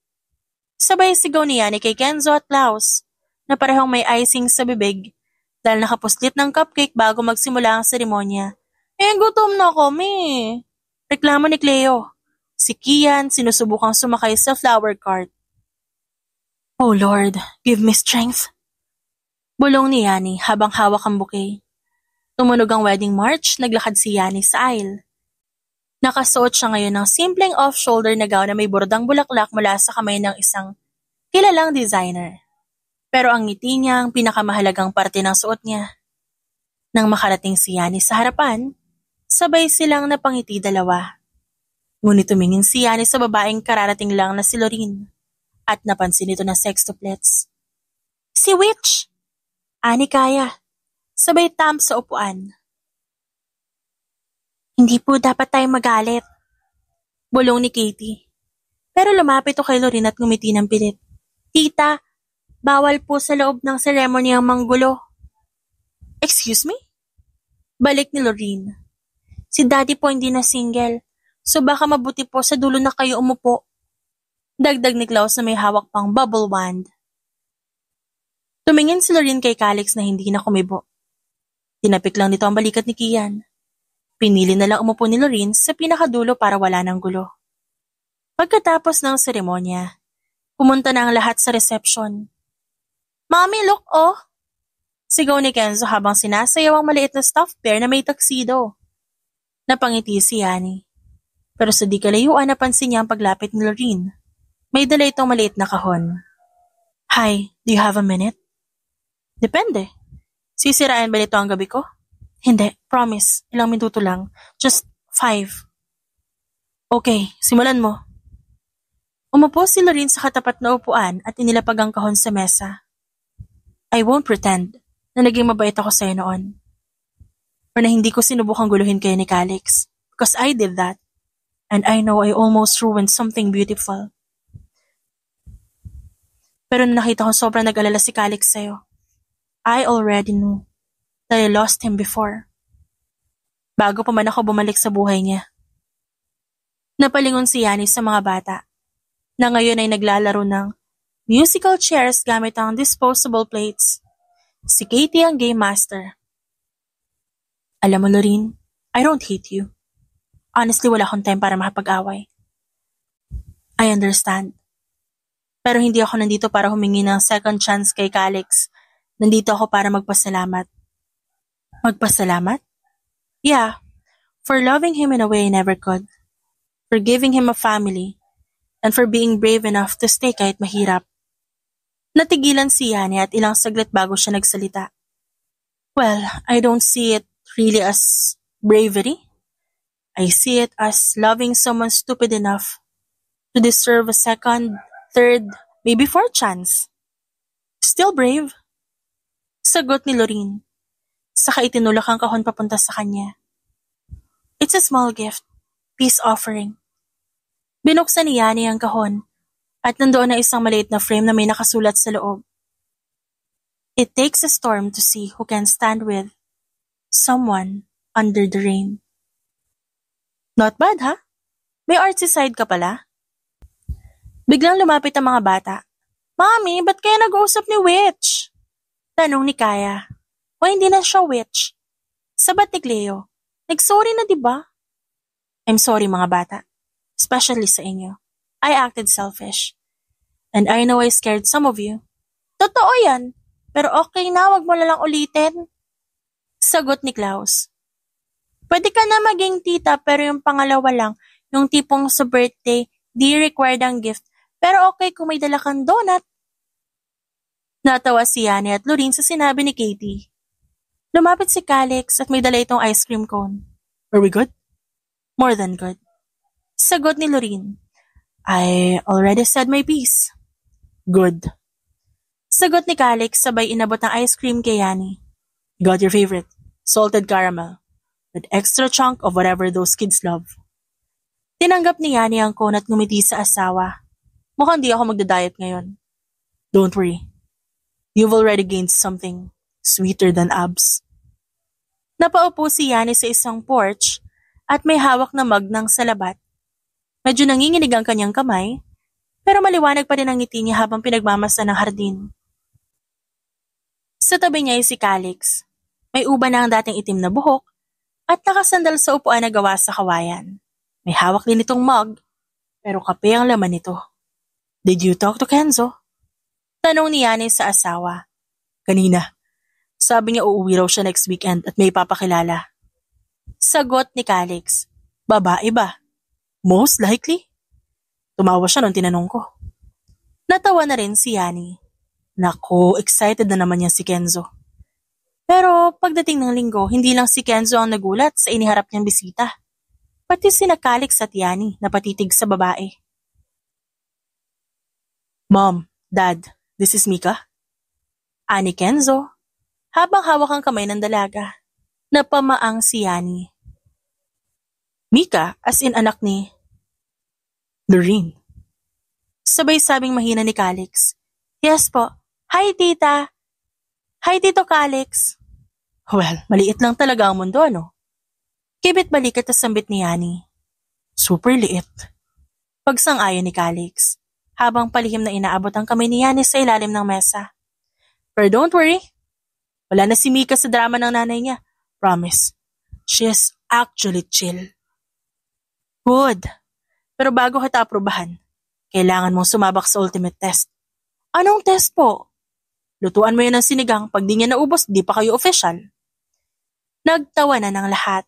Sabay sigaw ni Yani kay Kenzo at Klaus na parehong may icing sa bibig dahil nakapuslit ng cupcake bago magsimula ang seremonya. Gutom na kami! Reklamo ni Cleo. Si Kian sinusubukang sumakay sa flower cart. Oh Lord, give me strength. Bulong ni Yani habang hawak ang bouquet. Tumunog ang wedding march, naglakad si Yani sa aisle. Nakasuot siya ngayon ng simpleng off-shoulder na gown na may bordang bulaklak mula sa kamay ng isang kilalang designer. Pero ang ngiti niya ang pinakamahalagang parte ng suot niya. Nang makarating si Yani sa harapan, sabay silang napangiti dalawa. Ngunit tumingin si Yani sa babaeng kararating lang na si Lorene at napansin ito na sextuplets. Si Witch! Ani kaya, sabay tam sa upuan. Hindi po dapat tayong magalit. Bulong ni Katie. Pero lumapit ito kay Lorene at ngumiti ng pilit. Tita, bawal po sa loob ng seremony ang manggulo. Excuse me? Balik ni Lorene. Si Daddy po hindi na single, so baka mabuti po sa dulo na kayo umupo. Dagdag ni Klaus na may hawak pang bubble wand. Tumingin si Lorene kay Calix na hindi na kumibo. Tinapik lang nito ang balikat ni Kian. Pinili na lang umupo ni Lorene sa pinakadulo para wala ng gulo. Pagkatapos ng seremonya, pumunta na ang lahat sa reception. Mommy, look oh! Sigaw ni Kenzo habang sinasayaw ang maliit na stuffed bear na may tuxedo. Napangiti si Yani. Pero sa di kalayuan napansin niya ang paglapit ni Lorene. May dala itong maliit na kahon. Hi, do you have a minute? Depende. Sisirain ba nito ang gabi ko? Hindi, promise. Ilang minuto lang. Just 5. Okay, simulan mo. Umupo si Lorene sa katapat na upuan at inilapag ang kahon sa mesa. I won't pretend na naging mabait ako sa'yo noon. Or na hindi ko sinubukang guluhin kayo ni Calix. Because I did that. And I know I almost ruined something beautiful. Pero nung nakita ko sobrang nag-alala si Calix sa'yo, I already knew that I lost him before. Bago pa man ako bumalik sa buhay niya. Napalingon si Yani sa mga bata, na ngayon ay naglalaro ng musical chairs gamit ang disposable plates. Si Katie ang game master. Alam mo, Lorene, I don't hate you. Honestly, wala akong time para makapag-away. I understand. Pero hindi ako nandito para humingi ng second chance kay Calix. Nandito ako para magpasalamat. Magpasalamat? Yeah, for loving him in a way I never could. For giving him a family. And for being brave enough to stay kahit mahirap. Natigilan si Yani at ilang saglit bago siya nagsalita. Well, I don't see it really as bravery. I see it as loving someone stupid enough to deserve a second, third, maybe fourth chance. Still brave. Sagot ni Lorene. Saka itinulak ang kahon papunta sa kanya. It's a small gift. Peace offering. Binuksan ni Yani ang kahon at nandoon na isang maliit na frame na may nakasulat sa loob. It takes a storm to see who can stand with someone under the rain. Not bad, ha? May artsy side ka pala? Biglang lumapit ang mga bata. Mami, ba't kayo nag-uusap ni Witch? Tanong ni Kaya. O hindi na siya Witch. Sabat ni Cleo. Nag-sorry na diba? I'm sorry mga bata. Especially sa inyo. I acted selfish. And I know I scared some of you. Totoo yan. Pero okay na, wag mo na lang ulitin. Sagot ni Klaus. Pwede ka na maging tita pero yung pangalawa lang, yung tipong sa birthday, di required ang gift. Pero okay kung may dala kang donut. Natawa si Yani at Lorene sa sinabi ni Katie. Lumapit si Calix at may dala itong ice cream cone. Are we good? More than good. Sagot ni Lorene. I already said my piece. Good. Sagot ni Calix sabay inabot ng ice cream kay Yani. Got your favorite, salted caramel, with extra chunk of whatever those kids love. Tinanggap ni Yani ang cone at ngumiti sa asawa. Mukhang di ako magda-diet ngayon. Don't worry. You've already gained something sweeter than abs. Napaupo si Yani sa isang porch at may hawak na mug ng salabat. Medyo nanginginig ang kanyang kamay, pero maliwanag pa rin ang ngiti niya habang pinagmamasa ng hardin. Sa tabi niya ay si Calix. May uban na ang dating itim na buhok at nakasandal sa upuan na gawa sa kawayan. May hawak din itong mug, pero kape ang laman nito. Did you talk to Kenzo? Tanong ni Yani sa asawa. Kanina. Sabi niya uuwi raw siya next weekend at may papakilala. Sagot ni Calix. Babae ba? Most likely. Tumawa siya nung tinanong ko. Natawa na rin si Yani. Naku, excited na naman yan si Kenzo. Pero pagdating ng linggo, hindi lang si Kenzo ang nagulat sa iniharap niyang bisita. Pati sina Calix at Yani na patitig sa babae. Mom, Dad, this is Mika. Ani Kenzo, habang hawak ang kamay ng dalaga. Napamaang si Yani. Mika, as in anak ni Lorene. Sabay sabing mahina ni Calix. Yes po. Hi tita. Hi tito Calix. Well, maliit lang talaga ang mundo, no? Kibit balikat at sambit ni Yani. Super liit. Pagsang-ayon ni Calix, habang palihim na inaabot ang kamay ni Yani sa ilalim ng mesa. Pero don't worry. Wala na si Mika sa drama ng nanay niya. Promise. She is actually chill. Good. Pero bago kita aprobahan, kailangan mong sumabak sa ultimate test. Anong test po? Lutuan mo yan ng sinigang, pag di niya naubos, di pa kayo official. Nagtawa na ng lahat.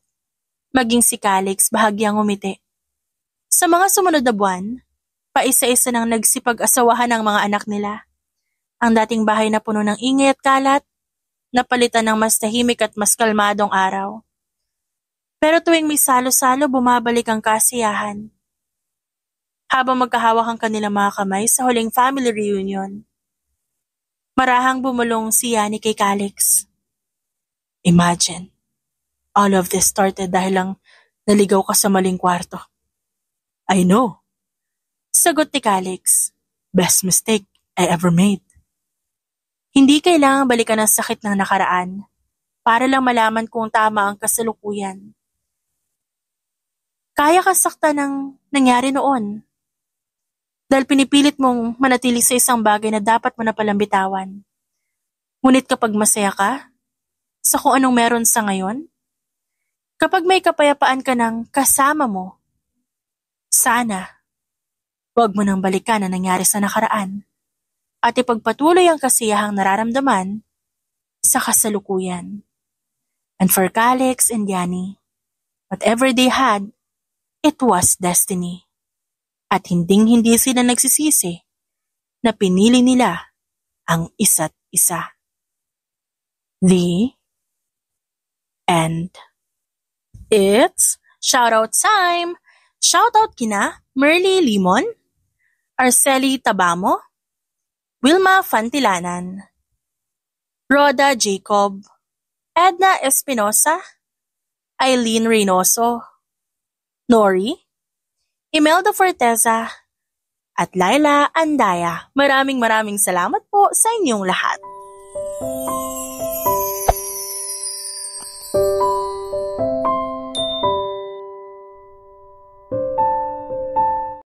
Maging si Calix bahagyang umiti. Sa mga sumunod na buwan, paisa-isa nang nagsipag-asawahan ang mga anak nila. Ang dating bahay na puno ng ingay at kalat, napalitan ng mas tahimik at mas kalmadong araw. Pero tuwing may salo-salo, bumabalik ang kasiyahan. Habang magkahawak ang kanilang mga kamay sa huling family reunion, marahang bumulong si Yani kay Calix. Imagine, all of this started dahil lang naligaw ka sa maling kwarto. I know. Sagot ni Calix. Best mistake I ever made. Hindi kailangang balikan ang sakit ng nakaraan para lang malaman kung tama ang kasalukuyan. Kaya ka saktan ng nangyari noon. Dahil pinipilit mong manatili sa isang bagay na dapat mo na palang bitawan. Ngunit kapag masaya ka, sa kung anong meron sa ngayon, kapag may kapayapaan ka ng kasama mo, sana, huwag mo nang balikan ang nangyari sa nakaraan at ipagpatuloy ang kasiyahang nararamdaman sa kasalukuyan. And for Calix and Yani, whatever they had, it was destiny. At hinding-hindi sila nagsisisi na pinili nila ang isa't isa. The end. end. It's shoutout time! Shoutout kina Merly Limon, Arceli Tabamo, Wilma Fantilanan, Rhoda Jacob, Edna Espinosa, Eileen Reynoso, Nori, Imelda Forteza, at Laila Andaya. Maraming salamat po sa inyong lahat.